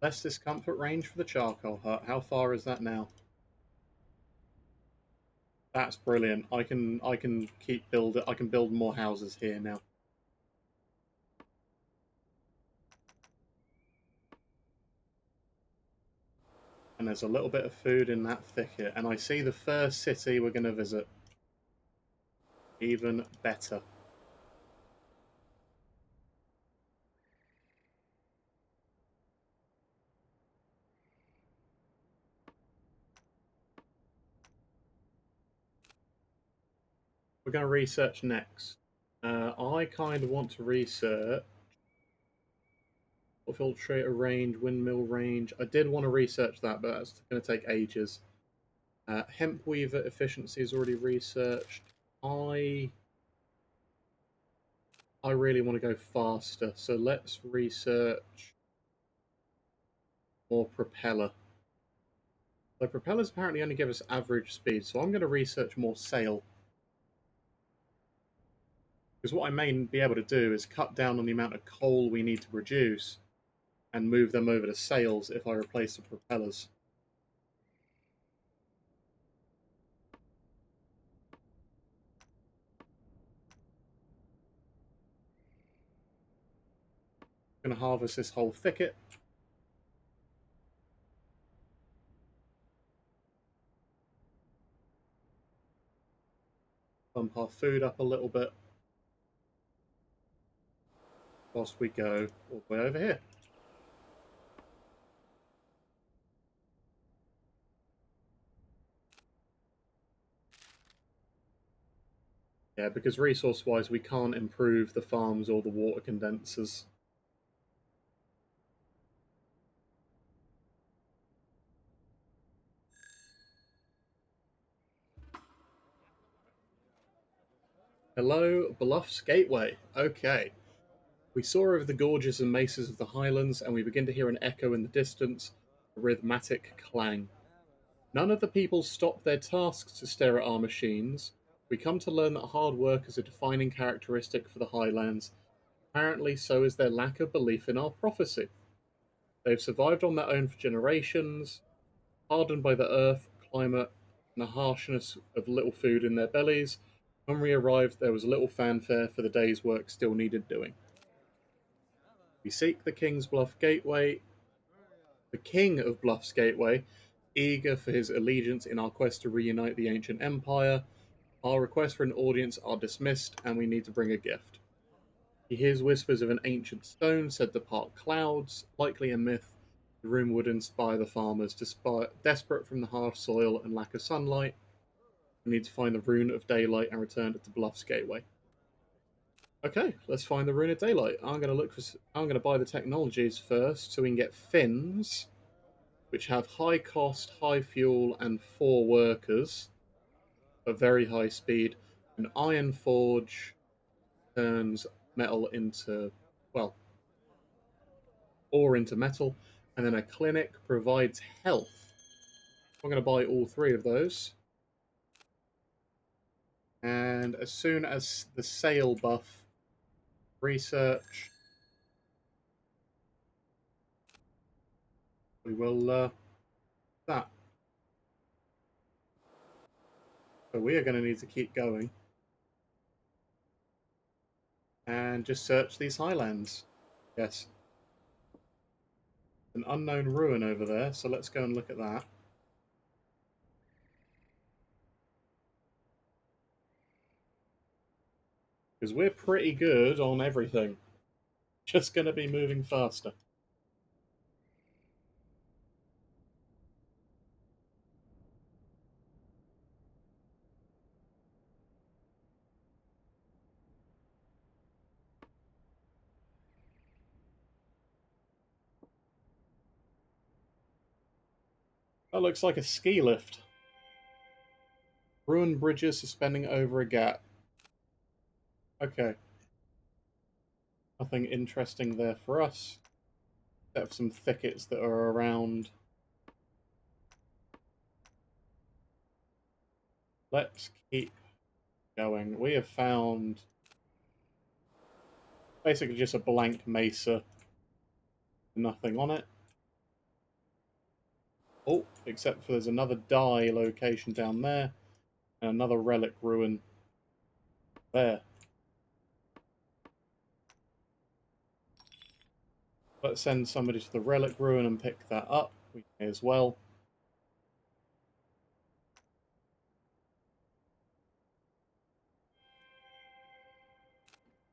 Less discomfort range for the charcoal hut. How far is that now? That's brilliant. I can keep build I can build more houses here now. And there's a little bit of food in that thicket. And I see the first city we're going to visit. Even better. We're going to research next. I kind of want to research filtrator range, windmill range. I did want to research that, but that's going to take ages. Hemp weaver efficiency is already researched. I really want to go faster, so let's research more propeller. So propellers apparently only give us average speed, so I'm going to research more sail. Because what I may be able to do is cut down on the amount of coal we need to produce and move them over to sails if I replace the propellers. I'm going to harvest this whole thicket. Bump our food up a little bit whilst we go all the way over here. Yeah, because resource-wise we can't improve the farms or the water condensers. Hello, Bluffs Gateway. Okay. We soar over the gorges and mesas of the highlands, and we begin to hear an echo in the distance, a rhythmic clang. None of the people stop their tasks to stare at our machines. We come to learn that hard work is a defining characteristic for the highlands. Apparently, so is their lack of belief in our prophecy. They've survived on their own for generations, hardened by the earth, climate, and the harshness of little food in their bellies. When we arrived, there was little fanfare for the day's work still needed doing. We seek the King's Bluff Gateway, the King of Bluff's Gateway, eager for his allegiance in our quest to reunite the ancient empire. Our requests for an audience are dismissed, and we need to bring a gift. He hears whispers of an ancient stone said to part clouds, likely a myth. The room would inspire the farmers, desperate from the harsh soil and lack of sunlight. We need to find the Rune of Daylight and return it to Bluff's Gateway. Okay, let's find the Rune of Daylight. I'm going to buy the technologies first so we can get fins, which have high cost, high fuel, and 4 workers, a very high speed. An iron forge turns metal into, well, ore into metal, and then a clinic provides health. I'm going to buy all 3 of those. And as soon as the sail buff research, we will that. So we are going to need to keep going and just search these highlands. Yes. An unknown ruin over there, so let's go and look at that. Because we're pretty good on everything. Just going to be moving faster. That looks like a ski lift. Ruined bridges suspending over a gap. Okay. Nothing interesting there for us. Except for some thickets that are around let's keep going. We have found basically just a blank mesa, nothing on it. Oh, except for there's another die location down there, and another relic ruin there. Let's send somebody to the relic ruin and pick that up. We may as well.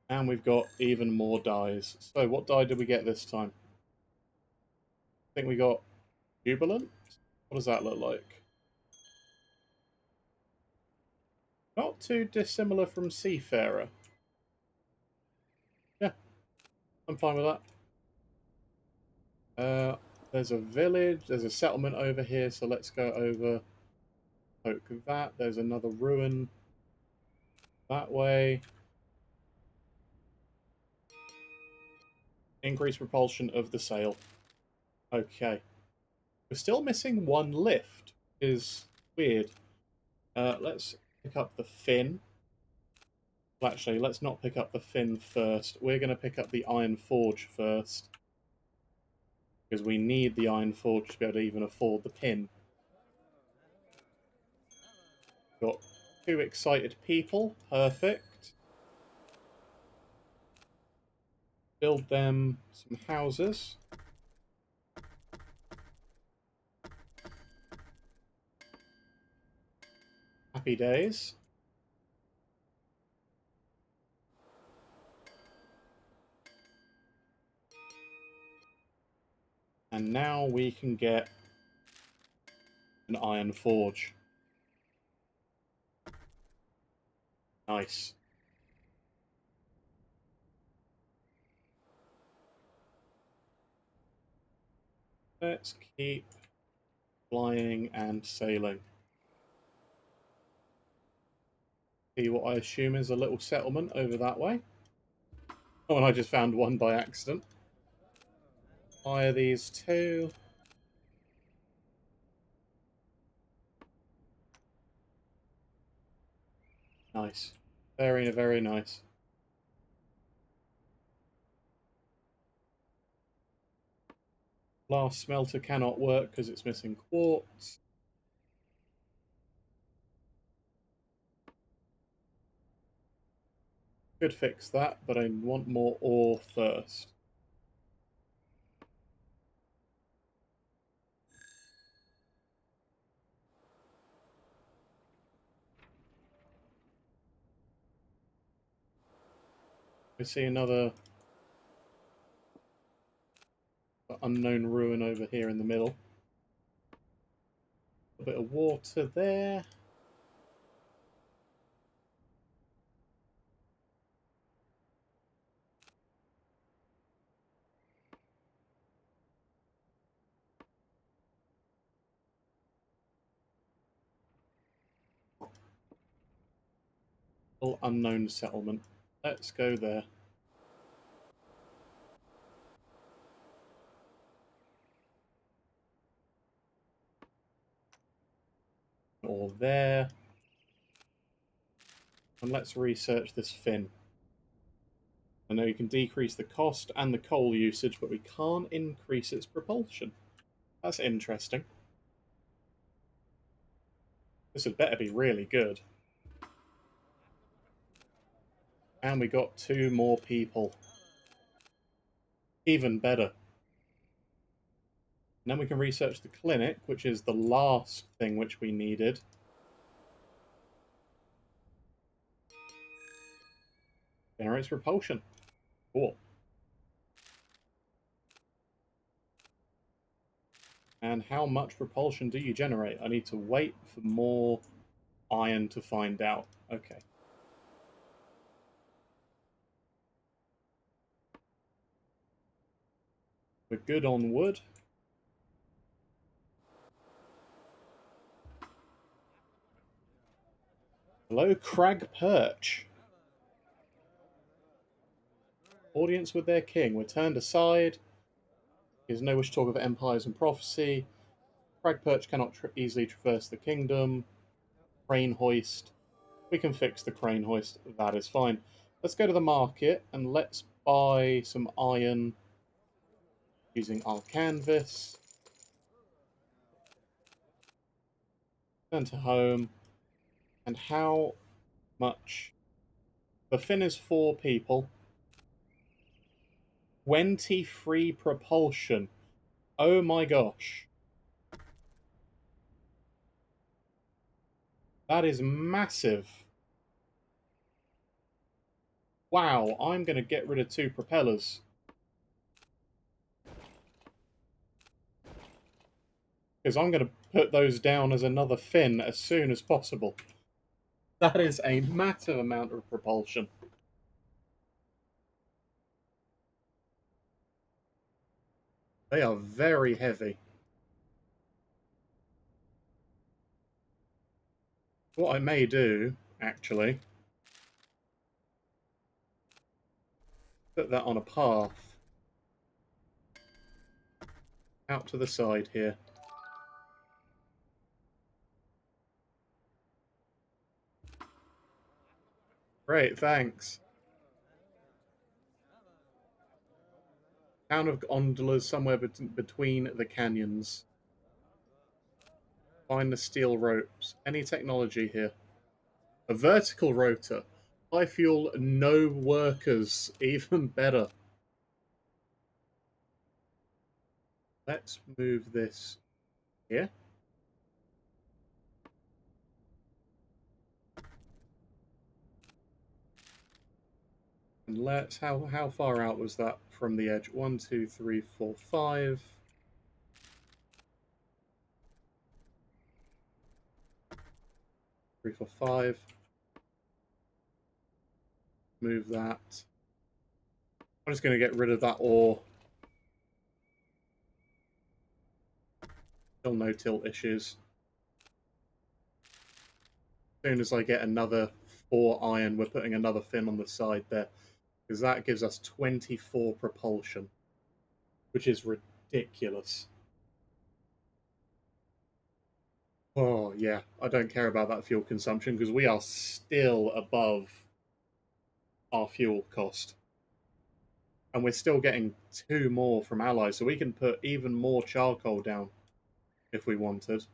And we've got even more dies. So what die did we get this time? I think we got Jubilant? What does that look like? Not too dissimilar from Seafarer. Yeah, I'm fine with that. There's a village, there's a settlement over here, so let's go over poke that. There's another ruin that way. Increase propulsion of the sail. Okay. We're still missing one lift, which is weird. Let's pick up the fin. Well, actually, let's not pick up the fin first. We're going to pick up the Iron Forge first. Because we need the Iron Forge to be able to even afford the pin. Got 2 excited people. Perfect. Build them some houses. Happy days. And now we can get an Iron Forge. Nice. Let's keep flying and sailing. See what I assume is a little settlement over that way. Oh, and I just found one by accident. Fire these 2. Nice. Very, very nice. Last smelter cannot work because it's missing quartz. Could fix that, but I want more ore first. I see another unknown ruin over here in the middle. A bit of water there. Little unknown settlement. Let's go there. Or there. And let's research this fin. I know you can decrease the cost and the coal usage, but we can't increase its propulsion. That's interesting. This had better be really good. And we got 2 more people. Even better. And then we can research the clinic, which is the last thing which we needed. Generates propulsion. Cool. And how much propulsion do you generate? I need to wait for more iron to find out. Okay. We're good on wood. Hello, Crag Perch. Audience with their king. We're turned aside. There's no wish to talk of empires and prophecy. Crag Perch cannot easily traverse the kingdom. crane hoist. We can fix the crane hoist. That is fine. Let's go to the market and let's buy some iron using our canvas. Turn to home. And how much? The fin is 4 people. 23 propulsion. Oh my gosh. That is massive. Wow, I'm going to get rid of 2 propellers. Because I'm going to put those down as another fin as soon as possible. That is a massive amount of propulsion. They are very heavy. What I may do, actually, put that on a path out to the side here. Great, thanks. Town of gondolas somewhere between the canyons. Find the steel ropes. Any technology here? A vertical rotor. High fuel, no workers. Even better. Let's move this here. And let's... How far out was that from the edge? 1, 2, 3, 4, 5. 3, 4, 5. Move that. I'm just going to get rid of that ore. Still no tilt issues. As soon as I get another 4 iron, we're putting another fin on the side there. Because that gives us 24 propulsion. Which is ridiculous. Oh, yeah. I don't care about that fuel consumption because we are still above our fuel cost. And we're still getting 2 more from allies, so we can put even more charcoal down if we wanted.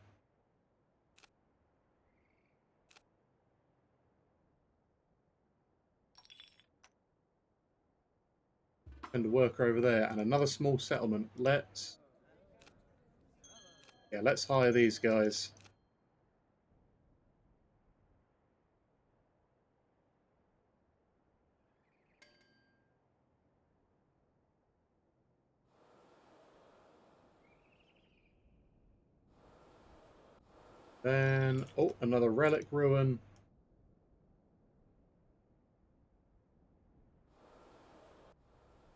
And a worker over there, and another small settlement. Let's hire these guys. Then, oh, another relic ruin.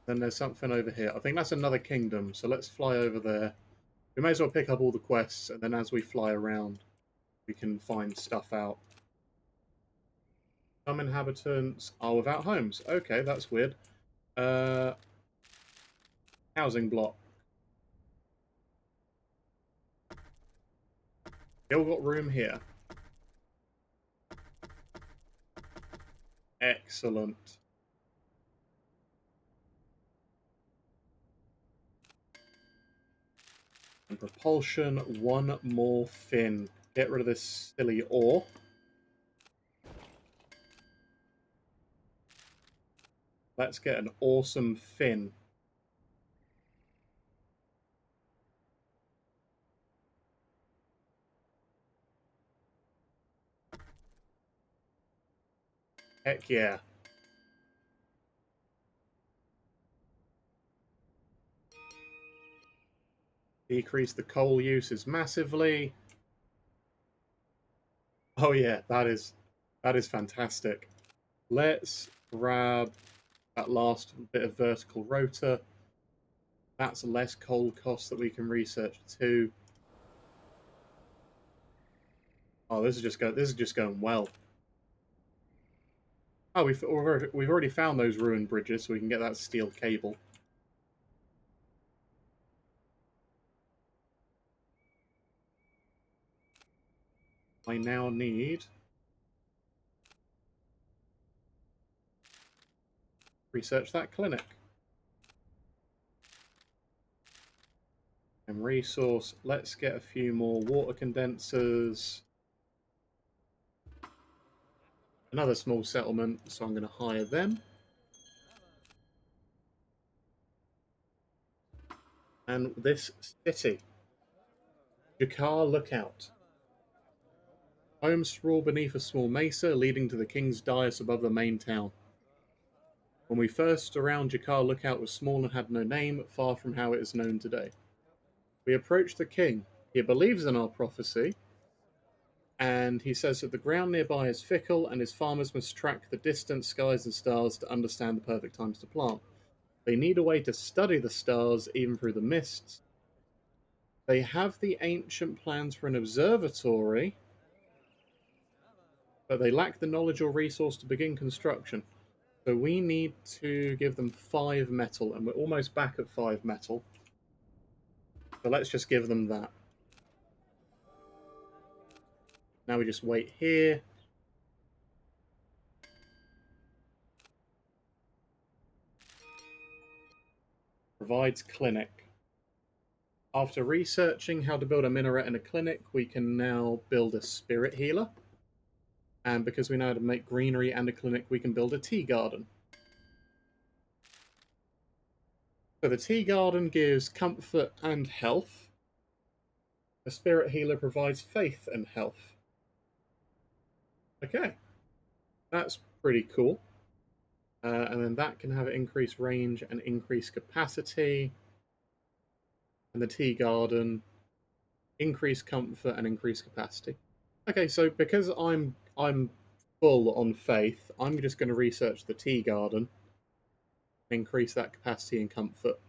Then there's something over here. I think that's another kingdom, so let's fly over there. We may as well pick up all the quests, and then as we fly around, we can find stuff out. Some inhabitants are without homes. Okay, that's weird. Housing block. Still got room here. Excellent. And propulsion, 1 more fin. Get rid of this silly ore. Let's get an awesome fin. Heck yeah. Decrease the coal uses massively. Oh yeah, that is fantastic. Let's grab that last bit of vertical rotor. That's less coal cost that we can research too. Oh, this is just going well. Oh, we've already found those ruined bridges, so we can get that steel cable. I now need research that clinic. And resource, let's get a few more water condensers. Another small settlement, so I'm going to hire them. And this city, Jakar Lookout. Homes sprawl beneath a small mesa leading to the king's dais above the main town. When we first around, Jakar Lookout was small and had no name, far from how it is known today. We approached the king. He believes in our prophecy, and he says that the ground nearby is fickle and his farmers must track the distant skies and stars to understand the perfect times to plant. They need a way to study the stars even through the mists. They have the ancient plans for an observatory, but they lack the knowledge or resource to begin construction. So we need to give them 5 metal, and we're almost back at 5 metal. So let's just give them that. Now we just wait here. Provides clinic. After researching how to build a minaret and a clinic, we can now build a spirit healer. And because we know how to make greenery and a clinic, we can build a tea garden. So the tea garden gives comfort and health. The spirit healer provides faith and health. Okay, that's pretty cool. And then that can have increased range and increased capacity. And the tea garden, increased comfort and increased capacity. Okay, so because I'm full on faith, I'm just going to research the tea garden, increase that capacity and comfort.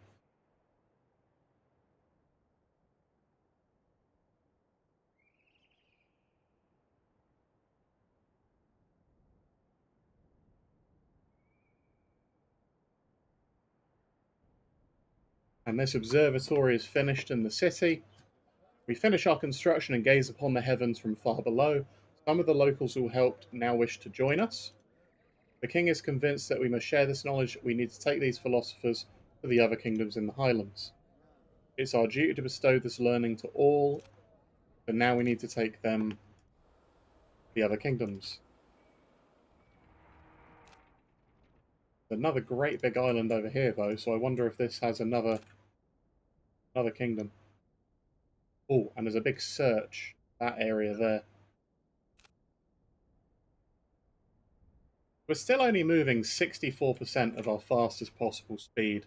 And this observatory is finished in the city. We finish our construction and gaze upon the heavens from far below. Some of the locals who helped now wish to join us. The king is convinced that we must share this knowledge. We need to take these philosophers to the other kingdoms in the highlands. It's our duty to bestow this learning to all, but now we need to take them to the other kingdoms. Another great big island over here, though, so I wonder if this has another kingdom. Oh, and there's a big search, that area there. We're still only moving 64% of our fastest possible speed.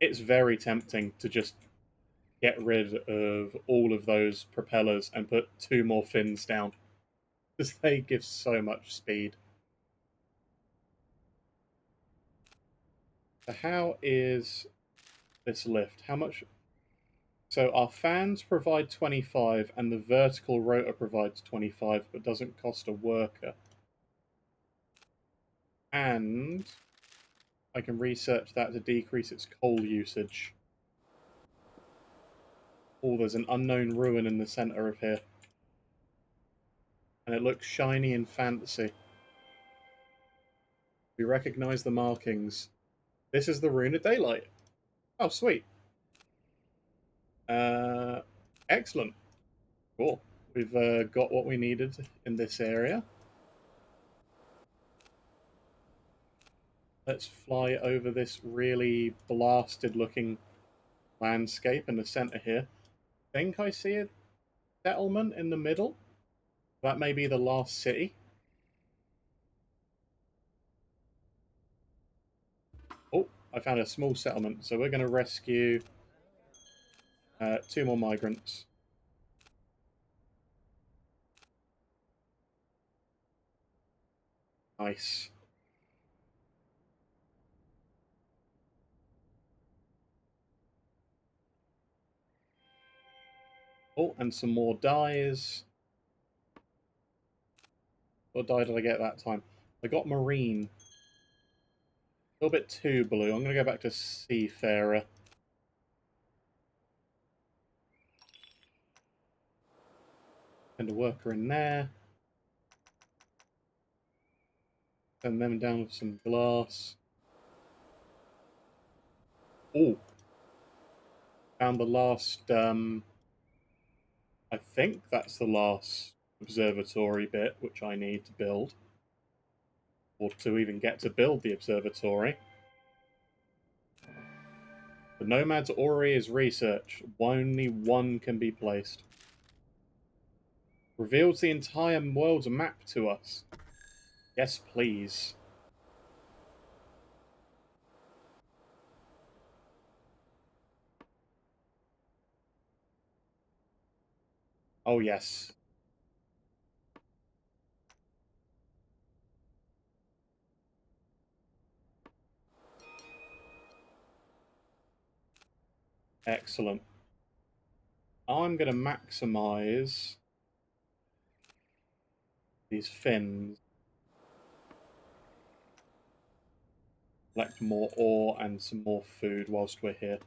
It's very tempting to just get rid of all of those propellers and put 2 more fins down, because they give so much speed. So how is this lift? How much? So our fans provide 25 and the vertical rotor provides 25, but doesn't cost a worker. And I can research that to decrease its coal usage. Oh, there's an unknown ruin in the center of here. And it looks shiny and fancy. We recognize the markings. This is the Rune of Daylight. Oh, sweet. Uh, excellent. Cool. We've got what we needed in this area. Let's fly over this really blasted looking landscape in the center here. I think I see a settlement in the middle. That may be the last city. Oh, I found a small settlement. So we're going to rescue 2 more migrants. Nice. Oh, and some more dyes. What dye did I get that time? I got marine. A little bit too blue. I'm going to go back to seafarer. Send a worker in there. Send them down with some glass. Oh, found the last. I think that's the last observatory bit which I need to build, or to even get to build the observatory. The Nomad's Orrery is research. Only one can be placed. Reveals the entire world's map to us. Yes, please. Oh, yes. Excellent. I'm going to maximize these fins. Collect more ore and some more food whilst we're here.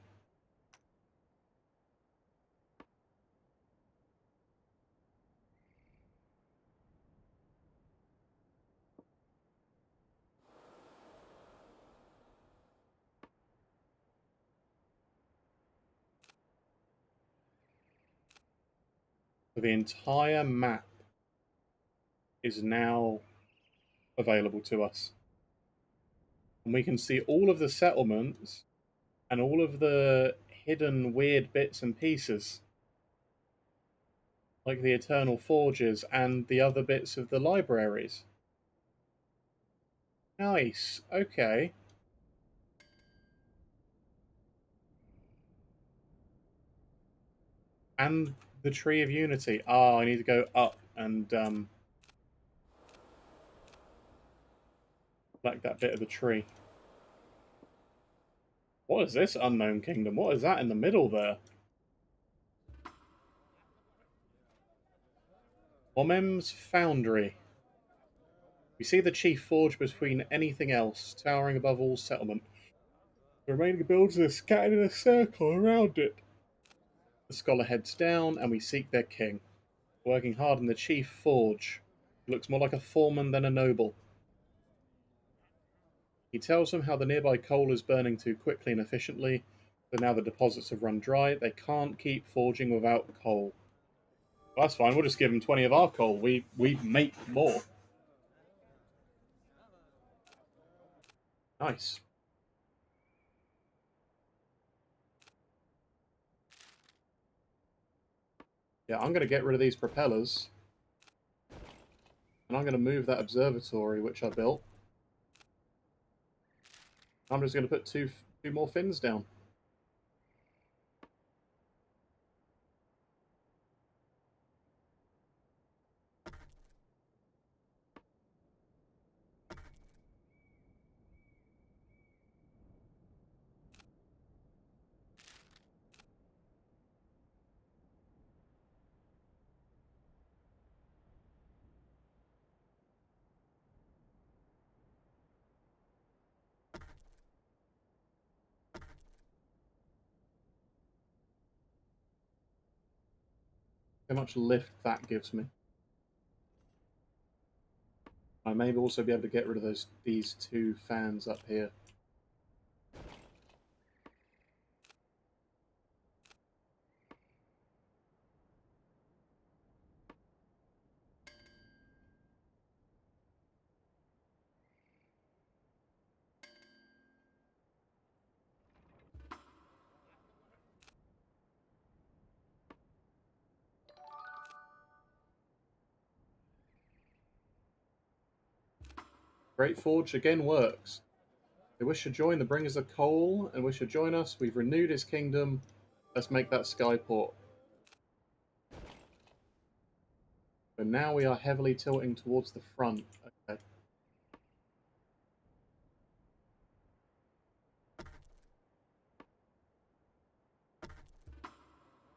So the entire map is now available to us. And we can see all of the settlements and all of the hidden weird bits and pieces, like the Eternal Forges and the other bits of the libraries. Nice. Okay. And the Tree of Unity. Ah, I need to go up and collect that bit of the tree. What is this unknown kingdom? What is that in the middle there? Omem's Foundry. We see the chief forge between anything else, towering above all settlement. The remaining buildings are scattered in a circle around it. The scholar heads down, and we seek their king. Working hard in the chief forge. He looks more like a foreman than a noble. He tells them how the nearby coal is burning too quickly and efficiently, so now the deposits have run dry. They can't keep forging without coal. Well, that's fine. We'll just give them 20 of our coal. We make more. Nice. Yeah, I'm going to get rid of these propellers. And I'm going to move that observatory, which I built. I'm just going to put two more fins down. How much lift that gives me. I may also be able to get rid of these two fans up here. Great Forge again works. They wish to join the Bringers of Coal and wish to join us. We've renewed his kingdom. Let's make that skyport. But now we are heavily tilting towards the front. Okay.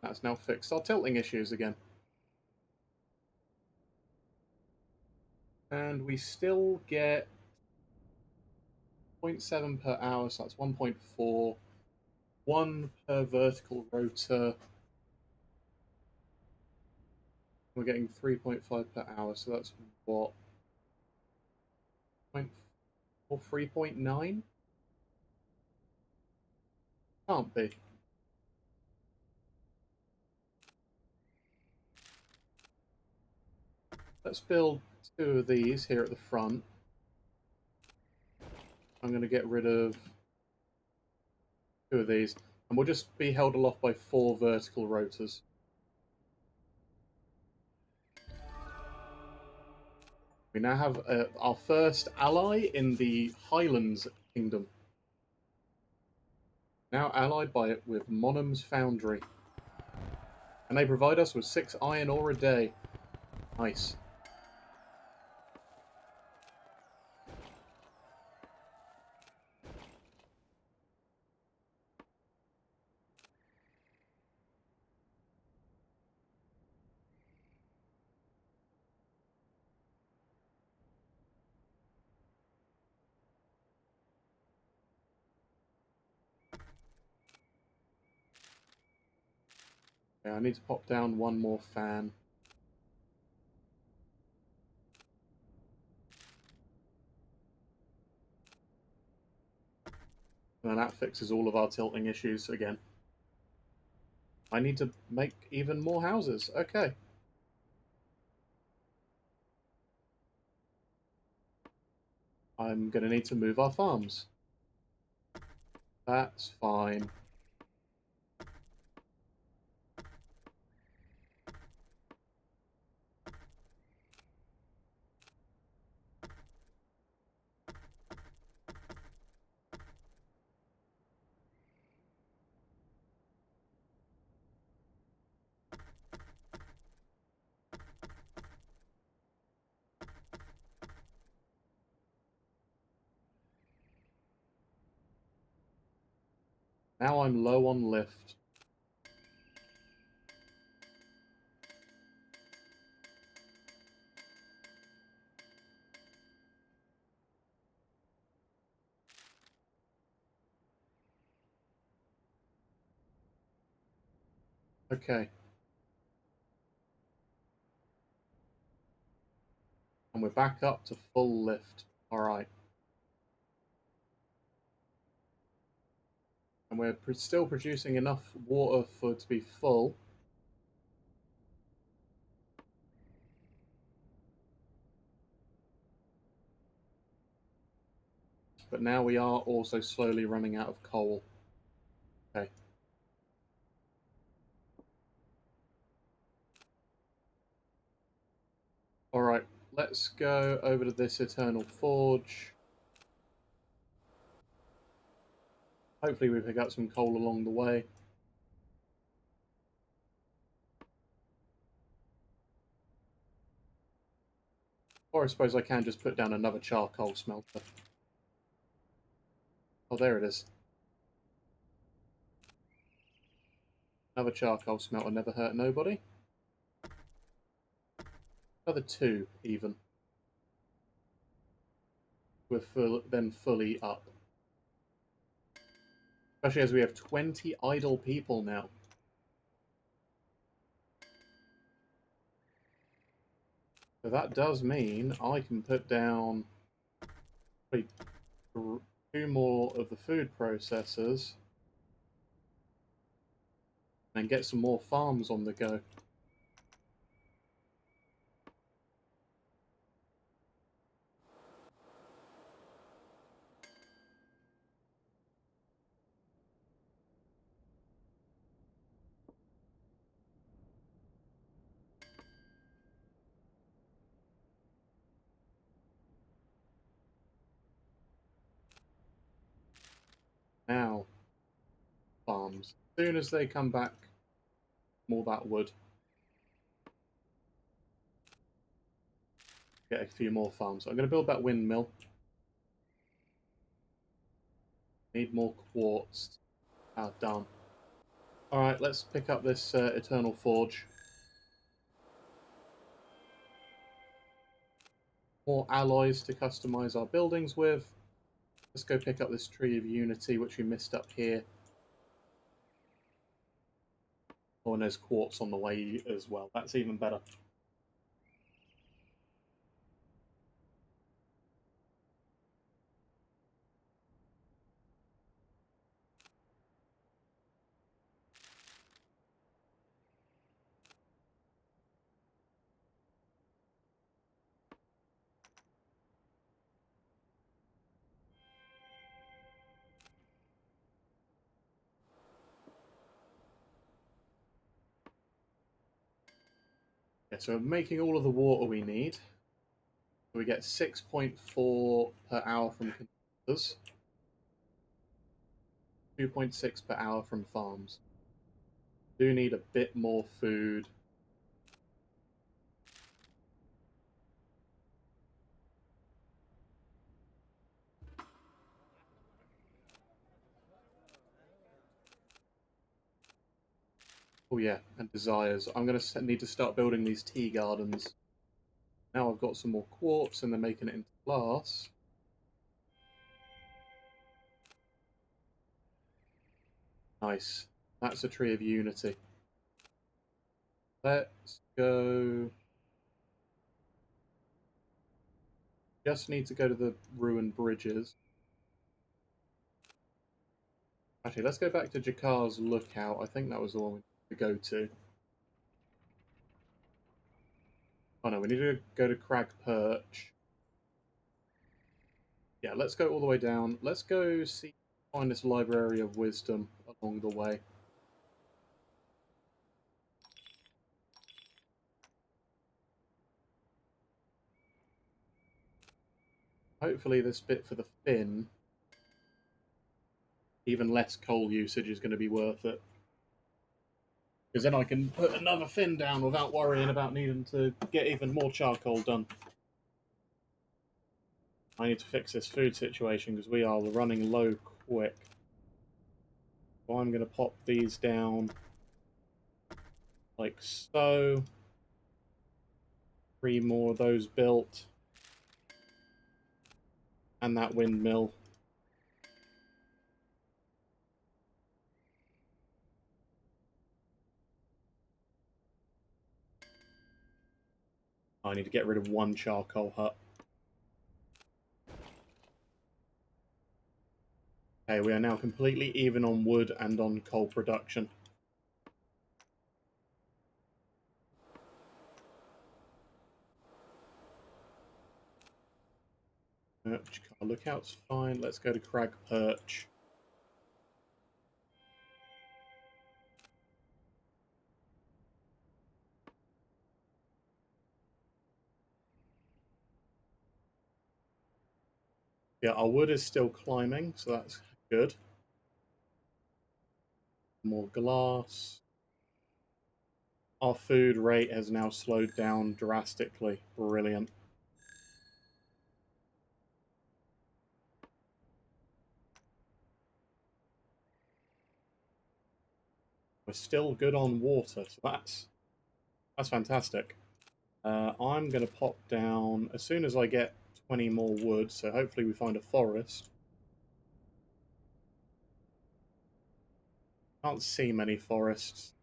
That's now fixed our tilting issues again. And we still get 0.7 per hour, so that's 1.4. 1 per vertical rotor. We're getting 3.5 per hour, so that's what? 3.9? Can't be. Let's build 2 of these here at the front. I'm going to get rid of 2 of these, and we'll just be held aloft by 4 vertical rotors. We now have our first ally in the Highlands Kingdom. Now allied by it with Monham's Foundry. And they provide us with 6 iron ore a day. Nice. Yeah, I need to pop down 1 more fan. And then that fixes all of our tilting issues again. I need to make even more houses. Okay. I'm going to need to move our farms. That's fine. Now I'm low on lift. Okay. And we're back up to full lift. Alright. And we're still producing enough water for it to be full. But now we are also slowly running out of coal. Okay. Alright, let's go over to this Eternal Forge. Hopefully we pick up some coal along the way. Or I suppose I can just put down another charcoal smelter. Oh, there it is. Another charcoal smelter never hurt nobody. Another 2, even. We're then fully up. Especially as we have 20 idle people now. So that does mean I can put down 2 more of the food processors and get some more farms on the go. Now, farms. As soon as they come back, more that wood. Get a few more farms. I'm going to build that windmill. Need more quartz. Ah, done. Alright, let's pick up this Eternal Forge. More alloys to customize our buildings with. Let's go pick up this Tree of Unity, which we missed up here. Oh, and there's quartz on the way as well. That's even better. Yeah, so we're making all of the water we need. So we get 6.4 per hour from condensers, 2.6 per hour from farms. Do need a bit more food. Oh yeah, and desires. I'm going to need to start building these tea gardens. Now I've got some more quartz and they're making it into glass. Nice. That's a tree of unity. Let's go. Just need to go to the ruined bridges. Actually, let's go back to Jakar's lookout. I think that was the one we need to go to. Oh no, we need to go to Crag Perch. Yeah, let's go all the way down. Let's go see, find this Library of Wisdom along the way. Hopefully this bit for the fin, even less coal usage is going to be worth it. Because then I can put another fin down without worrying about needing to get even more charcoal done. I need to fix this food situation because we are running low quick. So I'm going to pop these down like so. 3 more of those built. And that windmill. I need to get rid of 1 charcoal hut. Okay, we are now completely even on wood and on coal production. Lookout's fine. Let's go to Crag Perch. Yeah, our wood is still climbing, so that's good. More glass. Our food rate has now slowed down drastically. Brilliant. We're still good on water, so that's fantastic. I'm going to pop down as soon as I get 20 more wood, so hopefully we find a forest. Can't see many forests.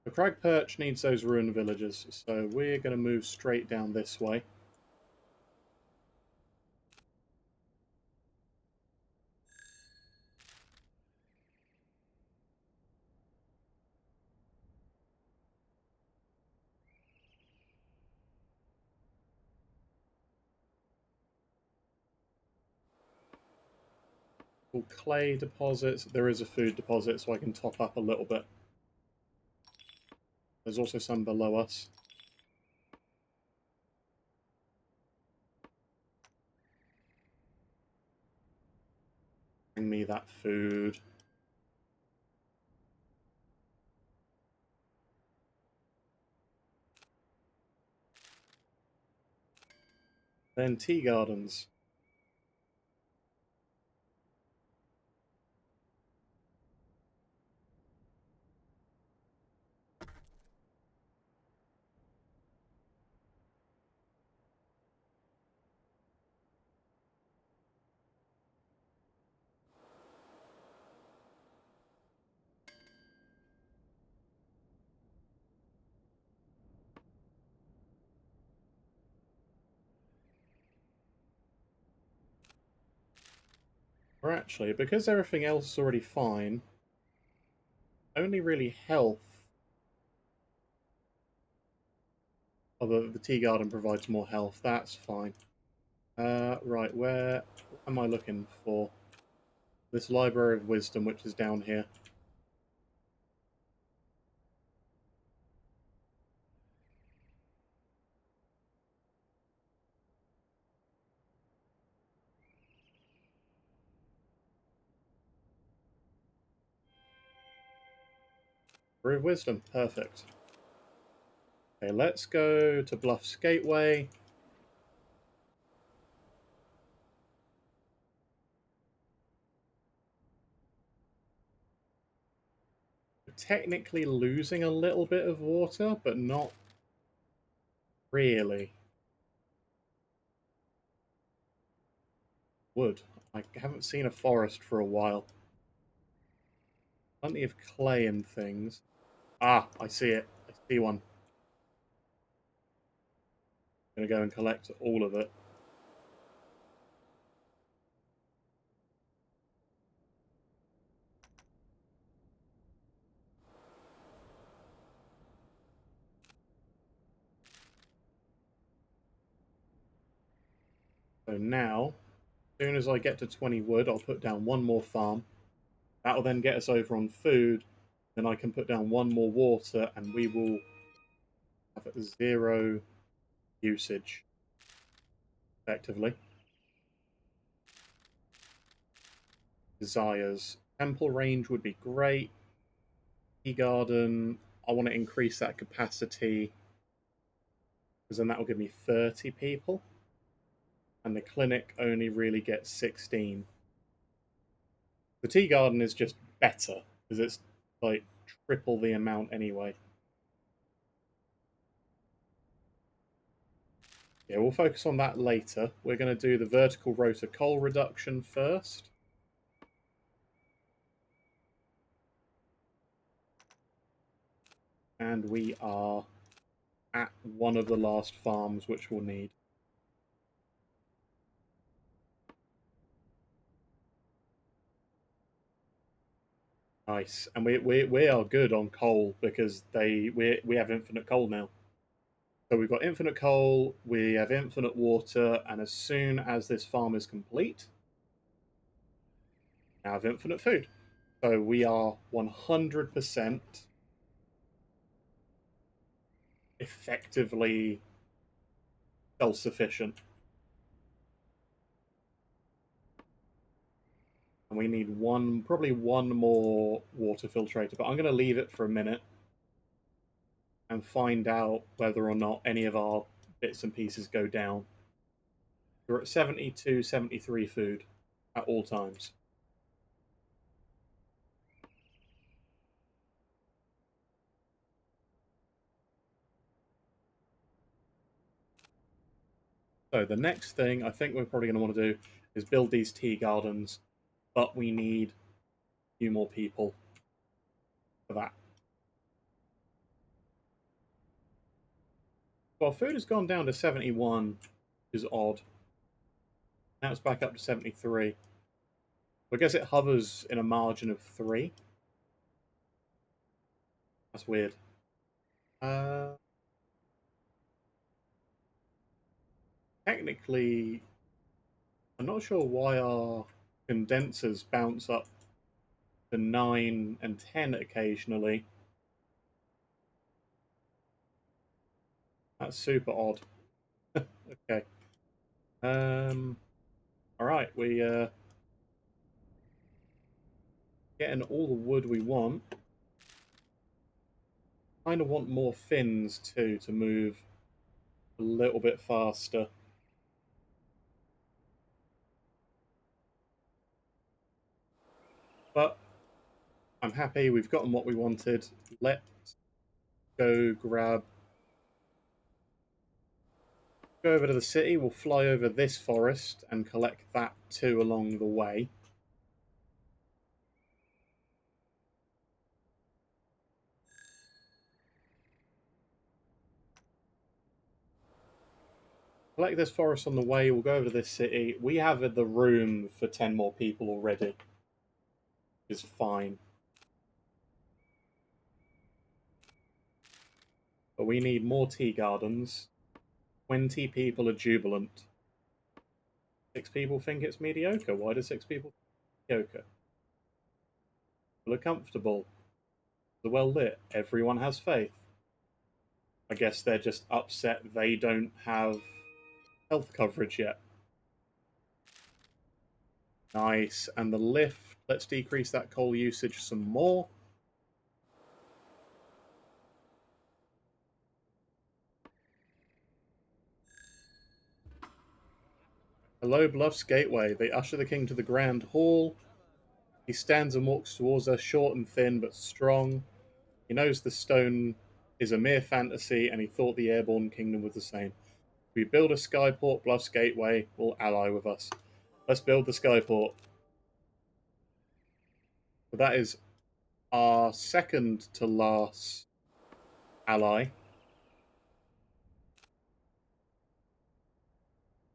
The Crag Perch needs those ruined villages, so we're going to move straight down this way. Clay deposits. There is a food deposit, so I can top up a little bit. There's also some below us. Bring me that food. Then tea gardens. Or actually, because everything else is already fine, only really health. Although the tea garden provides more health, that's fine. Right, where am I looking for? This Library of Wisdom, which is down here. Brew of Wisdom, perfect. Okay, let's go to Bluffs Gateway. We're technically losing a little bit of water, but not really. Wood. I haven't seen a forest for a while. Plenty of clay and things. Ah, I see it. I see one. I'm gonna go and collect all of it. So now, as soon as I get to 20 wood, I'll put down one more farm. That'll then get us over on food. Then I can put down one more water, and we will have 0 usage, effectively. Desires. Temple range would be great. Tea garden, I want to increase that capacity, because then that will give me 30 people. And the clinic only really gets 16. The tea garden is just better, because it's like triple the amount anyway. Yeah, we'll focus on that later. We're going to do the vertical rotor coal reduction first. And we are at one of the last farms which we'll need. Nice. And we are good on coal, because we have infinite coal now. So we've got infinite coal, we have infinite water, and as soon as this farm is complete, we have infinite food. So we are 100% effectively self-sufficient. And we need probably one more water filtrator, but I'm going to leave it for a minute and find out whether or not any of our bits and pieces go down. We're at 72, 73 food at all times. So the next thing I think we're probably going to want to do is build these tea gardens, but we need a few more people for that. Well, food has gone down to 71, which is odd. Now it's back up to 73. I guess it hovers in a margin of 3. That's weird. Technically, I'm not sure why our condensers bounce up to 9 and 10 occasionally. That's super odd. Okay. All right, we getting all the wood we want. Kind of want more fins too to move a little bit faster. But I'm happy we've gotten what we wanted. Let's go over to the city. We'll fly over this forest and collect that too along the way. Collect this forest on the way. We'll go over to this city. We have the room for 10 more people already. Is fine. But we need more tea gardens. 20 people are jubilant. 6 people think it's mediocre. Why do 6 people think it's mediocre? People are comfortable. They're well lit. Everyone has faith. I guess they're just upset they don't have health coverage yet. Nice. And the lift. Let's decrease that coal usage some more. Below Bluff's gateway, they usher the king to the grand hall. He stands and walks towards us, short and thin, but strong. He knows the stone is a mere fantasy, and he thought the Airborne kingdom was the same. If we build a skyport, Bluff's gateway will ally with us. Let's build the skyport. So that is our second to last ally.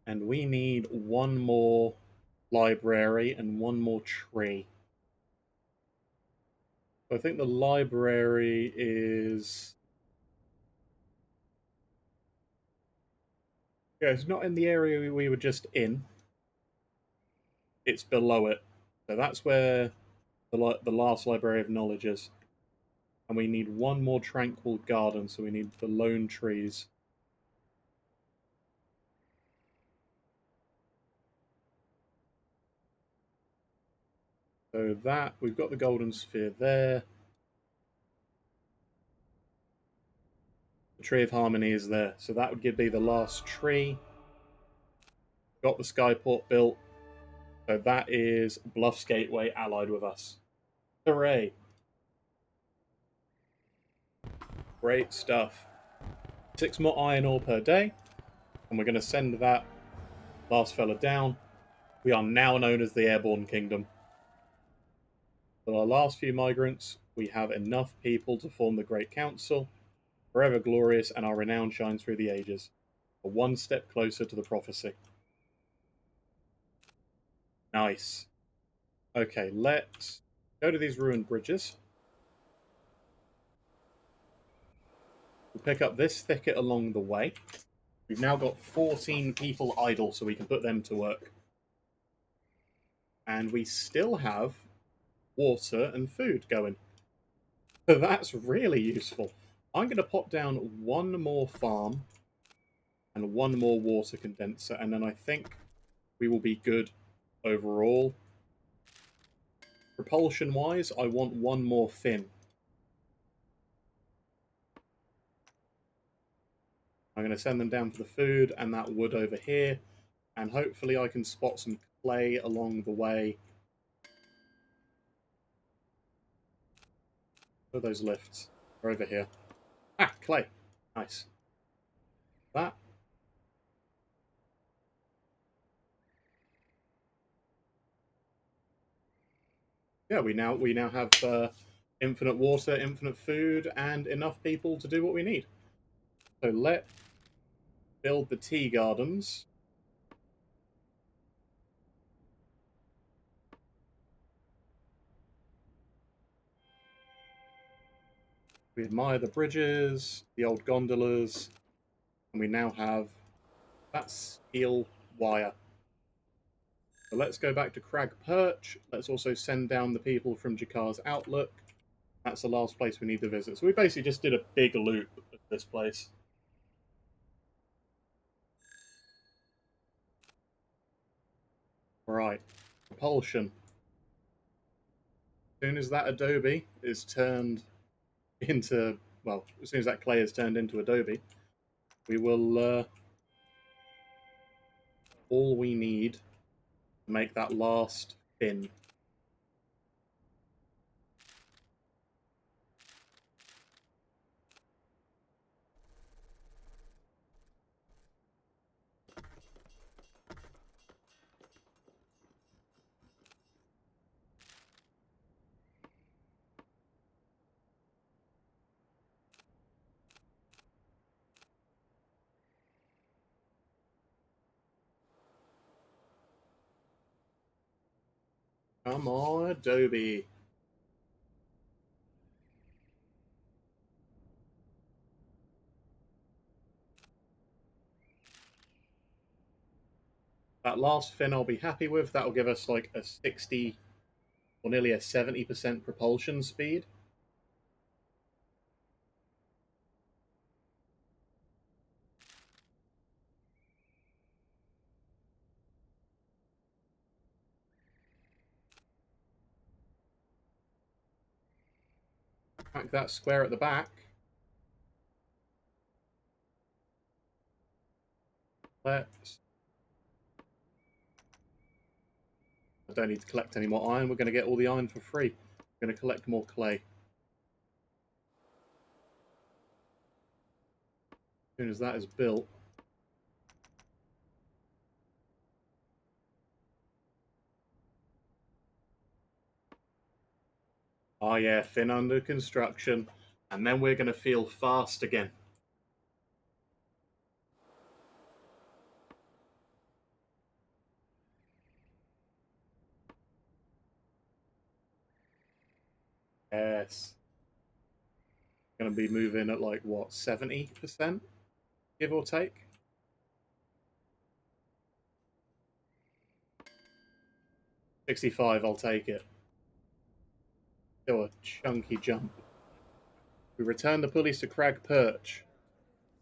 And we need one more library and one more tree. So I think the library is... Yeah, it's not in the area we were just in. It's below it. So that's where the last library of knowledge is. And we need one more tranquil garden, so we need the lone trees. So that, we've got the golden sphere there. The tree of harmony is there. So that would be the last tree. Got the skyport built. So that is Bluff's Gateway allied with us. Hooray! Great stuff. 6 more iron ore per day. And we're going to send that last fella down. We are now known as the Airborne Kingdom. For our last few migrants, we have enough people to form the Great Council. Forever glorious, and our renown shines through the ages. A one step closer to the prophecy. Nice. Okay, let's go to these ruined bridges. We'll pick up this thicket along the way. We've now got 14 people idle, so we can put them to work. And we still have water and food going. So that's really useful. I'm going to pop down one more farm and one more water condenser, and then I think we will be good overall. Propulsion-wise, I want one more fin. I'm going to send them down for the food and that wood over here, and hopefully I can spot some clay along the way. Where are those lifts? They're over here. Ah, clay. Nice. That. Yeah, we now have infinite water, infinite food, and enough people to do what we need. So let's build the tea gardens. We admire the bridges, the old gondolas, and we now have that steel wire. So let's go back to Crag Perch. Let's also send down the people from Jakar's Outlook. That's the last place we need to visit. So we basically just did a big loop at this place. Right. Propulsion. As soon as that adobe is turned into, well, as soon as that clay is turned into adobe, we will all we need to make that last fin. Come on, adobe. That last fin I'll be happy with. That'll give us like a 60 or nearly a 70% propulsion speed. Crack that square at the back. Let's I don't need to collect any more iron. We're going to get all the iron for free. We're going to collect more clay. As soon as that is built, oh yeah, fin under construction, and then we're going to feel fast again. Yes. Going to be moving at like, what, 70%, give or take? $65, I'll take it. Still a chunky jump. We return the pulleys to Crag Perch.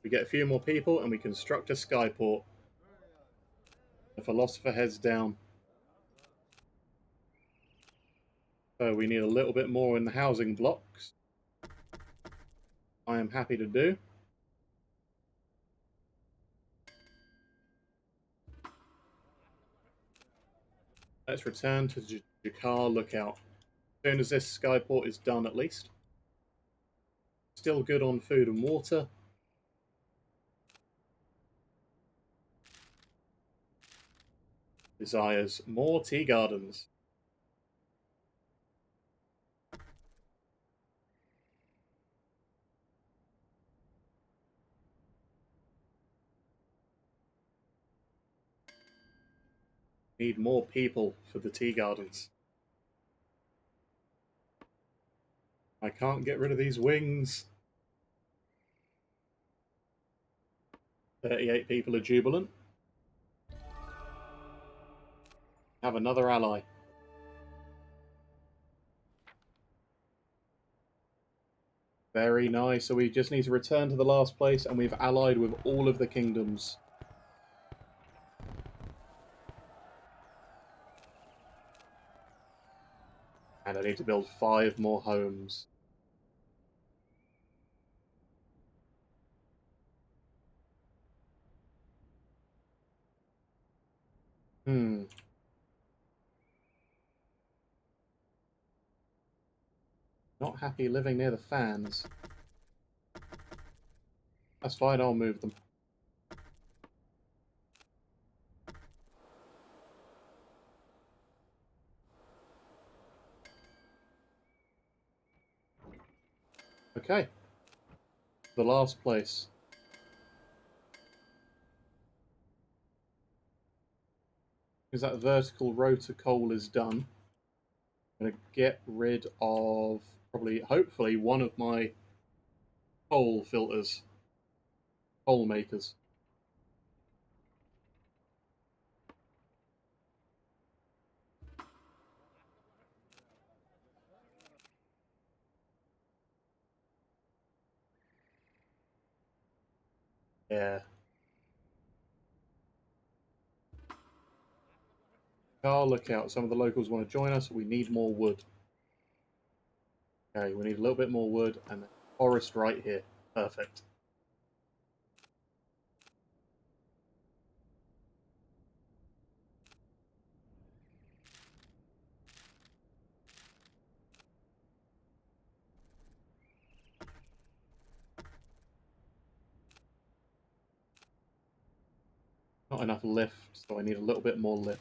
We get a few more people and we construct a skyport. The philosopher heads down. So we need a little bit more in the housing blocks. I am happy to do. Let's return to Jakar Lookout. As soon as this skyport is done, at least. Still good on food and water. Desires more tea gardens. Need more people for the tea gardens. I can't get rid of these wings. 38 people are jubilant. Have another ally. Very nice. So we just need to return to the last place, and we've allied with all of the kingdoms. And I need to build 5 more homes. Not happy living near the fans. That's fine, I'll move them. Okay. The last place. Because that vertical rotor coal is done. I'm going to get rid of, probably, hopefully, one of my coal filters. Coal makers. Yeah. Car lookout. Some of the locals want to join us. We need more wood. Okay, we need a little bit more wood and forest right here. Perfect. Not enough lift, so I need a little bit more lift.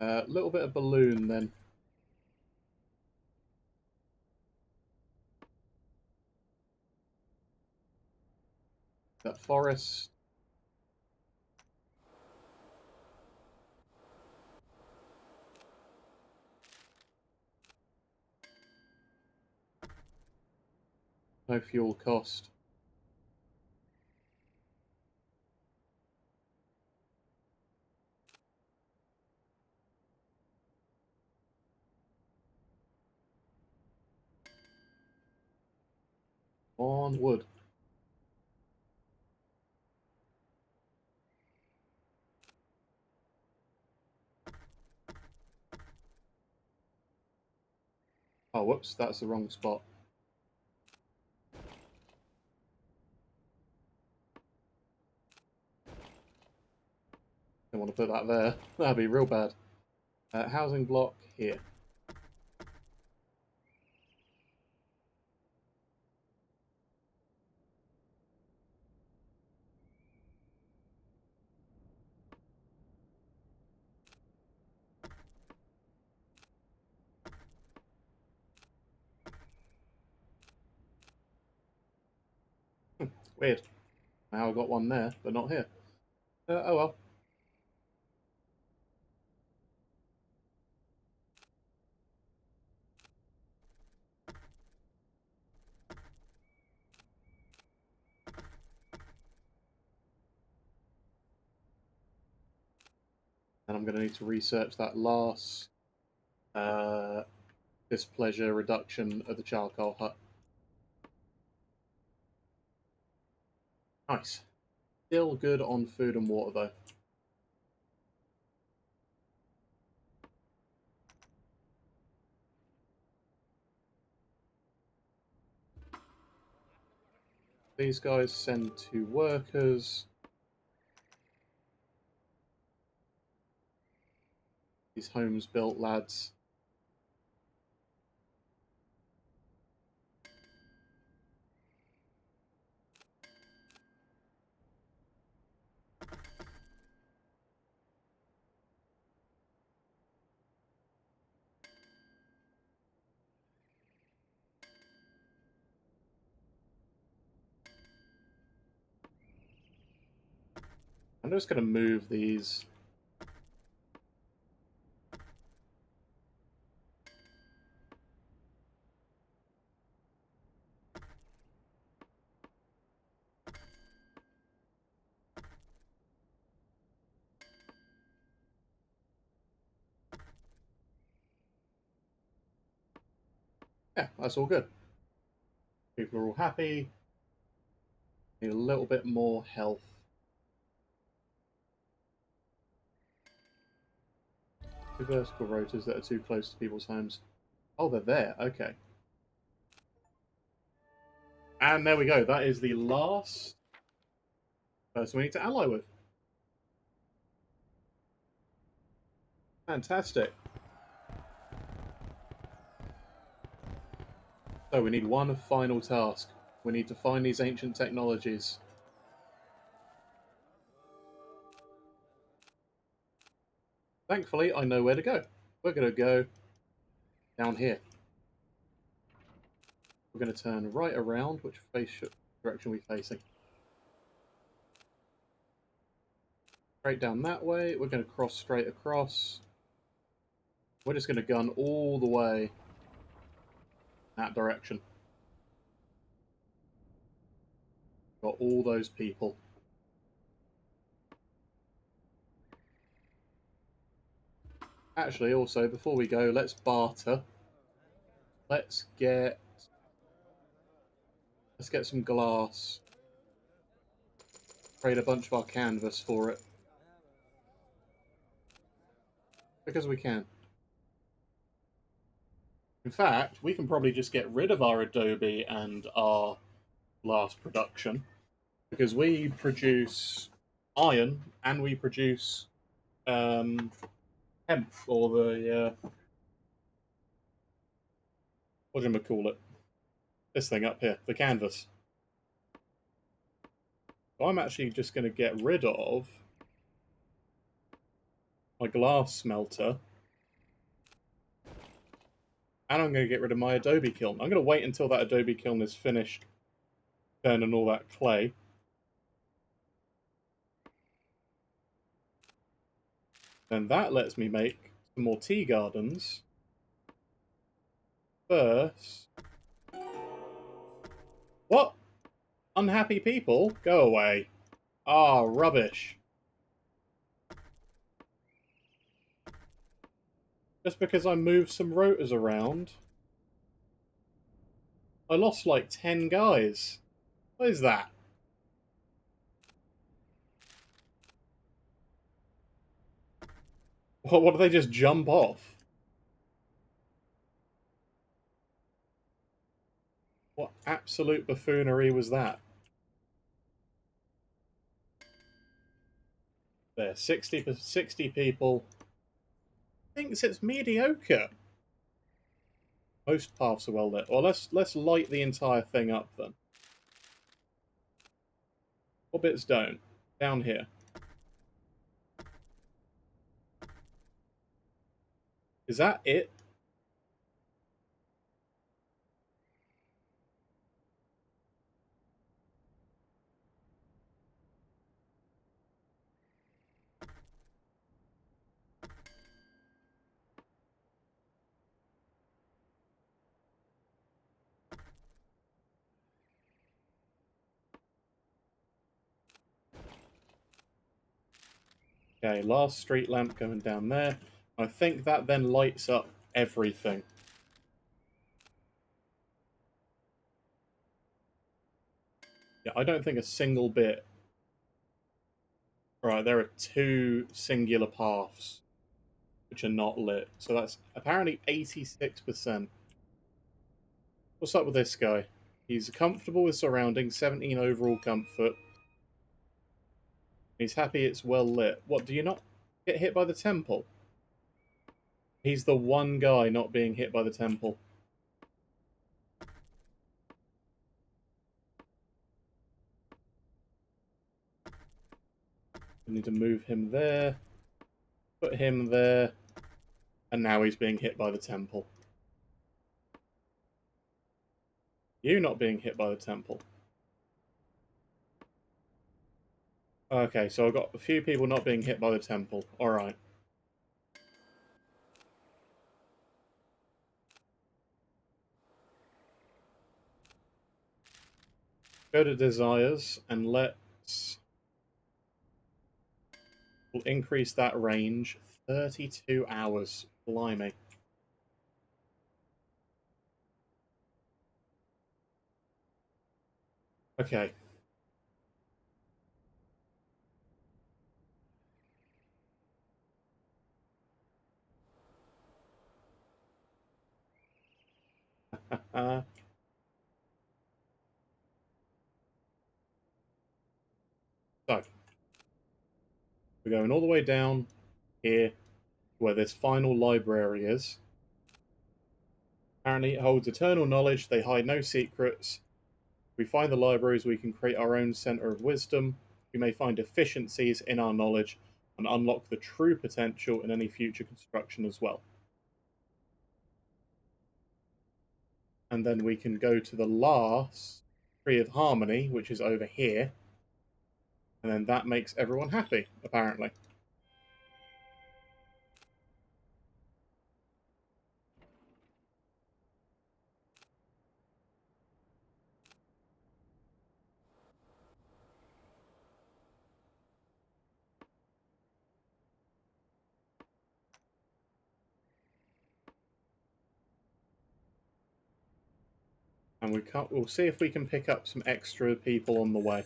A little bit of balloon then. That forest. No fuel cost. On wood. Oh, whoops, that's the wrong spot. Don't want to put that there. That'd be real bad. Housing block here. Weird. Now I've got one there, but not here. Oh well. And I'm going to need to research that last displeasure reduction of the charcoal hut. Nice. Still good on food and water, though. These guys send 2 workers. These homes built lads. I'm just going to move these. Yeah, that's all good. People are all happy. Need a little bit more health. 2 vertical rotors that are too close to people's homes. Oh, they're there. Okay. And there we go. That is the last person we need to ally with. Fantastic. So we need one final task. We need to find these ancient technologies. Thankfully, I know where to go. We're going to go down here. We're going to turn right around. Which direction are we facing? Straight down that way. We're going to cross straight across. We're just going to gun all the way that direction. Got all those people. Actually, also, before we go, let's barter. Let's get some glass. Trade a bunch of our canvas for it. Because we can. In fact, we can probably just get rid of our adobe and our glass production. Because we produce iron and we produce hemp, or the what do you call it? This thing up here, the canvas. So I'm actually just going to get rid of my glass smelter, and I'm going to get rid of my adobe kiln. I'm going to wait until that adobe kiln is finished turning all that clay. Then that lets me make some more tea gardens. First... What? Unhappy people? Go away. Ah, rubbish. Just because I moved some rotors around, I lost like 10 guys. What is that? What do they just jump off? What absolute buffoonery was that? There, 60 people. thinks it's mediocre. Most paths are well lit. Well, let's light the entire thing up then. What bits don't? Down here. Is that it? Okay, last street lamp going down there. I think that then lights up everything. Yeah, I don't think a single bit. Right, there are two singular paths which are not lit. So that's apparently 86%. What's up with this guy? He's comfortable with surroundings, 17 overall comfort. He's happy it's well lit. What, do you not get hit by the temple? He's the one guy not being hit by the temple. We need to move him there, put him there, and now he's being hit by the temple. You not being hit by the temple. Okay, so I've got a few people not being hit by the temple. Alright. Go to desires and let's... We'll increase that range. 32 hours. Blimey. Okay. So, we're going all the way down here where this final library is. Apparently it holds eternal knowledge, they hide no secrets. If we find the libraries, we can create our own center of wisdom. We may find deficiencies in our knowledge and unlock the true potential in any future construction as well. And then we can go to the last Tree of Harmony, which is over here. And then that makes everyone happy, apparently. And we'll see if we can pick up some extra people on the way.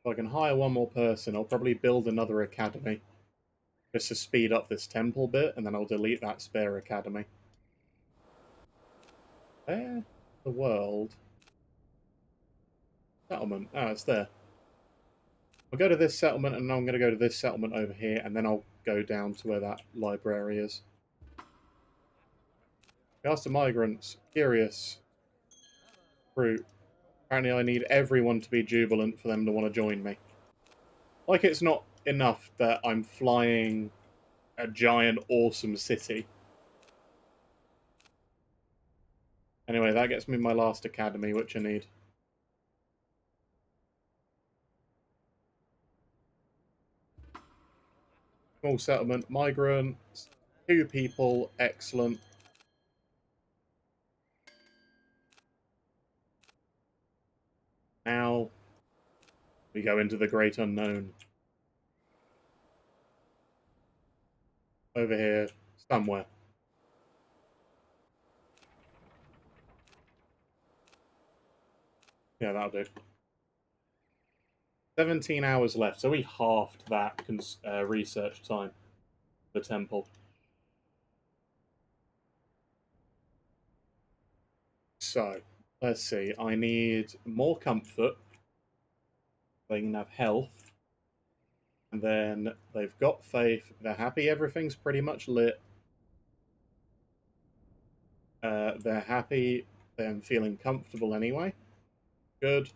If I can hire one more person, I'll probably build another academy just to speed up this temple bit, and then I'll delete that spare academy. Where the world? Settlement. Oh, it's there. I'll go to this settlement, and I'm going to go to this settlement over here, and then I'll go down to where that library is. Ask the migrants. Curious. Fruit. Apparently I need everyone to be jubilant for them to want to join me. Like it's not enough that I'm flying a giant, awesome city. Anyway, that gets me my last academy, which I need. Small settlement, migrants, 2 people, excellent. Now we go into the great unknown. Over here, somewhere. Yeah, that'll do. 17 hours left, so we halved that research time. The temple. So, let's see. I need more comfort. They can have health. And then they've got faith. They're happy everything's pretty much lit. They're happy. They're feeling comfortable anyway. Good.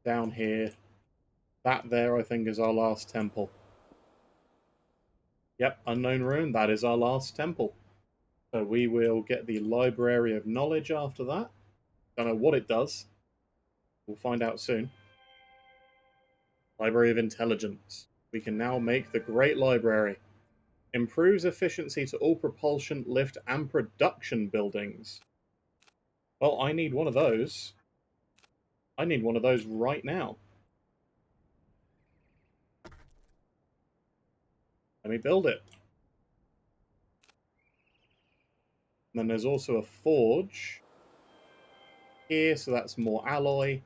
Down here. That there, I think, is our last temple. Yep, Unknown Ruin. That is our last temple. So we will get the Library of Knowledge after that. Don't know what it does. We'll find out soon. Library of Intelligence. We can now make the Great Library. Improves efficiency to all propulsion, lift, and production buildings. Well, I need one of those. I need one of those right now. Let me build it. And then there's also a forge here, so that's more alloy.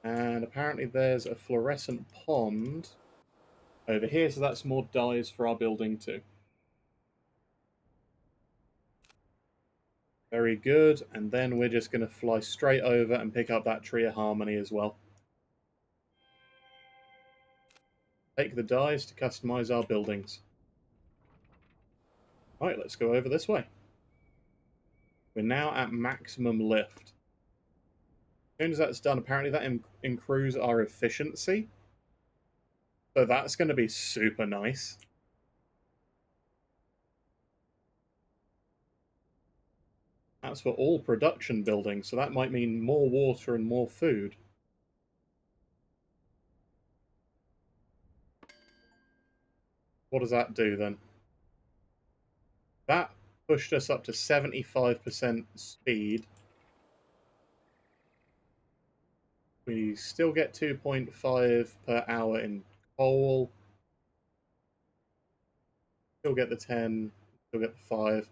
And apparently there's a fluorescent pond over here, so that's more dyes for our building too. Very good, and then we're just going to fly straight over and pick up that Tree of Harmony as well. Take the dyes to customize our buildings. Right, let's go over this way. We're now at maximum lift. As soon as that's done, apparently that improves our efficiency. So that's going to be super nice. That's for all production buildings, so that might mean more water and more food. What does that do then? That pushed us up to 75% speed. We still get 2.5 per hour in coal. Still get the 10, still get the 5.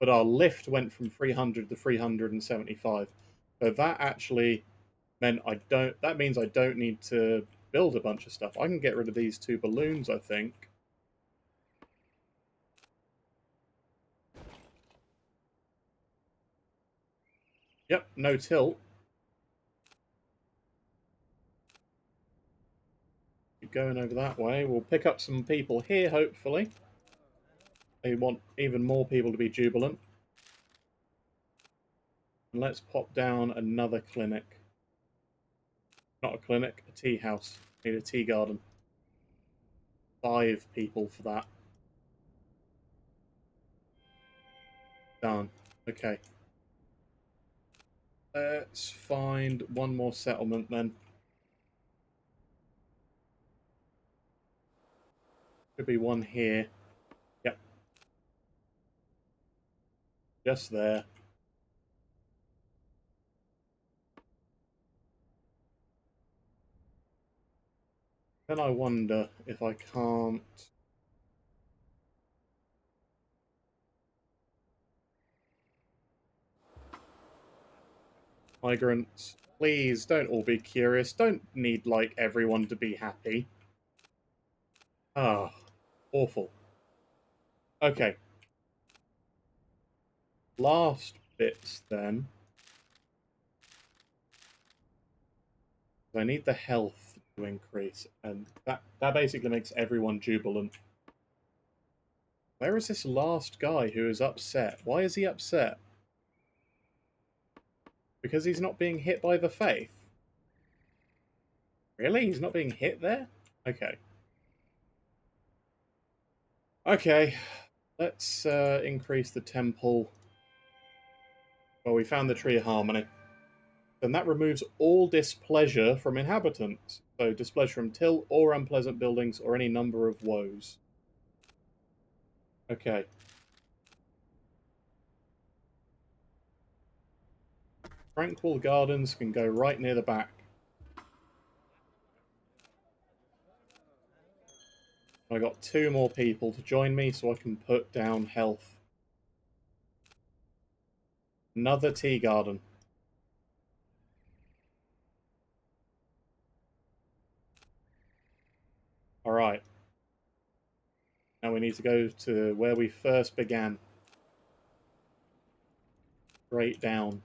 But our lift went from 300 to 375. So that actually meant that means I don't need to build a bunch of stuff. I can get rid of these 2 balloons, I think. Yep, no tilt. Keep going over that way. We'll pick up some people here, hopefully. They want even more people to be jubilant. And let's pop down another clinic. Not a clinic, a tea house. Need a tea garden. 5 people for that. Done. Okay. Let's find one more settlement then. Could be one here. Yep. Just there. Then I wonder if I can't... Migrants, please don't all be curious. Don't need, like, everyone to be happy. Ah, awful. Okay. Last bits, then. I need the health to increase, and that basically makes everyone jubilant. Where is this last guy who is upset? Why is he upset? Because he's not being hit by the faith? Really? He's not being hit there? Okay. Okay. Let's increase the temple. Well, we found the Tree of Harmony. Then that removes all displeasure from inhabitants. So displeasure from tilt or unpleasant buildings or any number of woes. Okay. Tranquil Gardens can go right near the back. I got 2 more people to join me so I can put down health. Another tea garden. Alright. Now we need to go to where we first began. Straight down.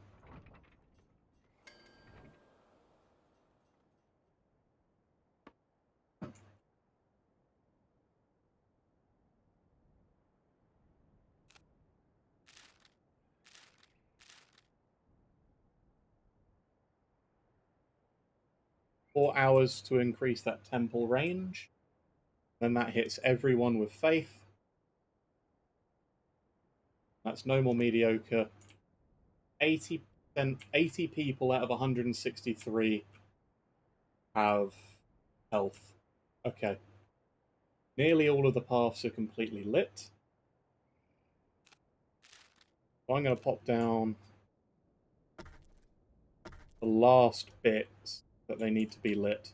Four hours to increase that temple range. Then that hits everyone with faith. That's no more mediocre. 80%, 80 people out of 163 have health. Okay. Nearly all of the paths are completely lit. So I'm going to pop down the last bits that they need to be lit.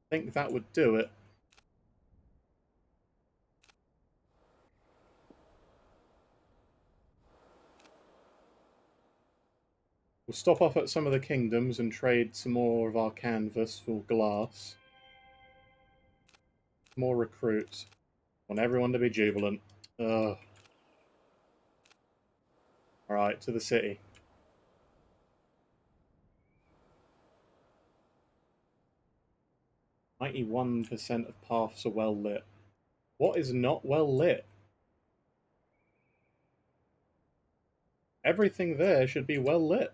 I think that would do it. We'll stop off at some of the kingdoms and trade some more of our canvas for glass. More recruits. I want everyone to be jubilant. Ugh. Alright, to the city. 91% of paths are well lit. What is not well lit? Everything there should be well lit.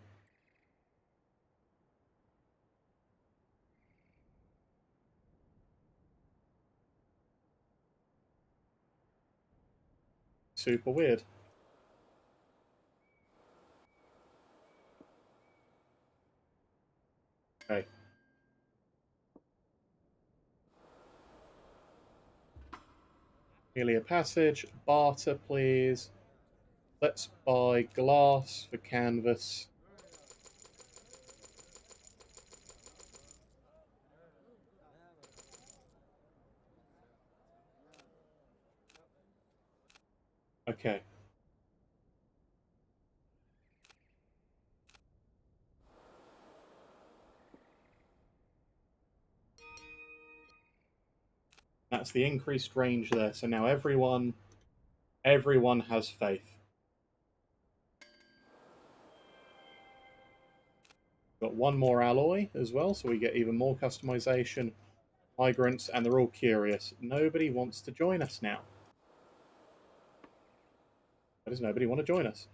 Super weird. Okay. Merely a passage. Barter, please. Let's buy glass for canvas. Okay. That's the increased range there. So now everyone has faith. Got one more alloy as well, so we get even more customization. Migrants, and they're all curious. Nobody wants to join us now. Why does nobody want to join us?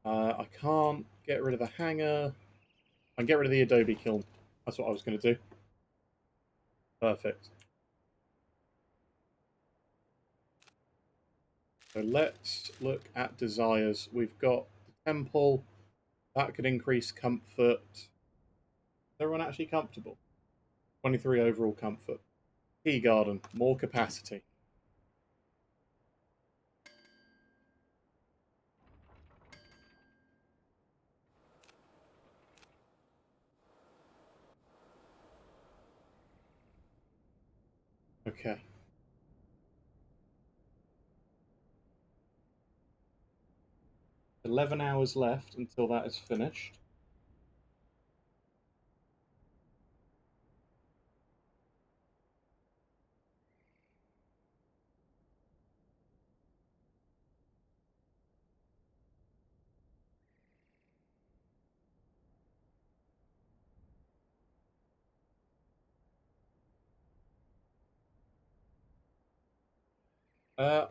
I can't get rid of the hangar. I can get rid of the adobe kiln. That's what I was going to do. Perfect. So let's look at desires. We've got the temple. That could increase comfort. Is everyone actually comfortable? 23 overall comfort. Tea garden. More capacity. Okay. 11 hours left until that is finished.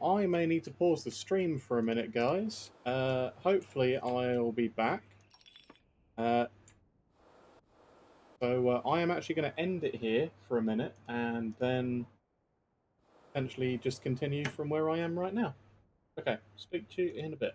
I may need to pause the stream for a minute, guys. Hopefully I'll be back. So I am actually going to end it here for a minute and then potentially just continue from where I am right now. Okay, speak to you in a bit.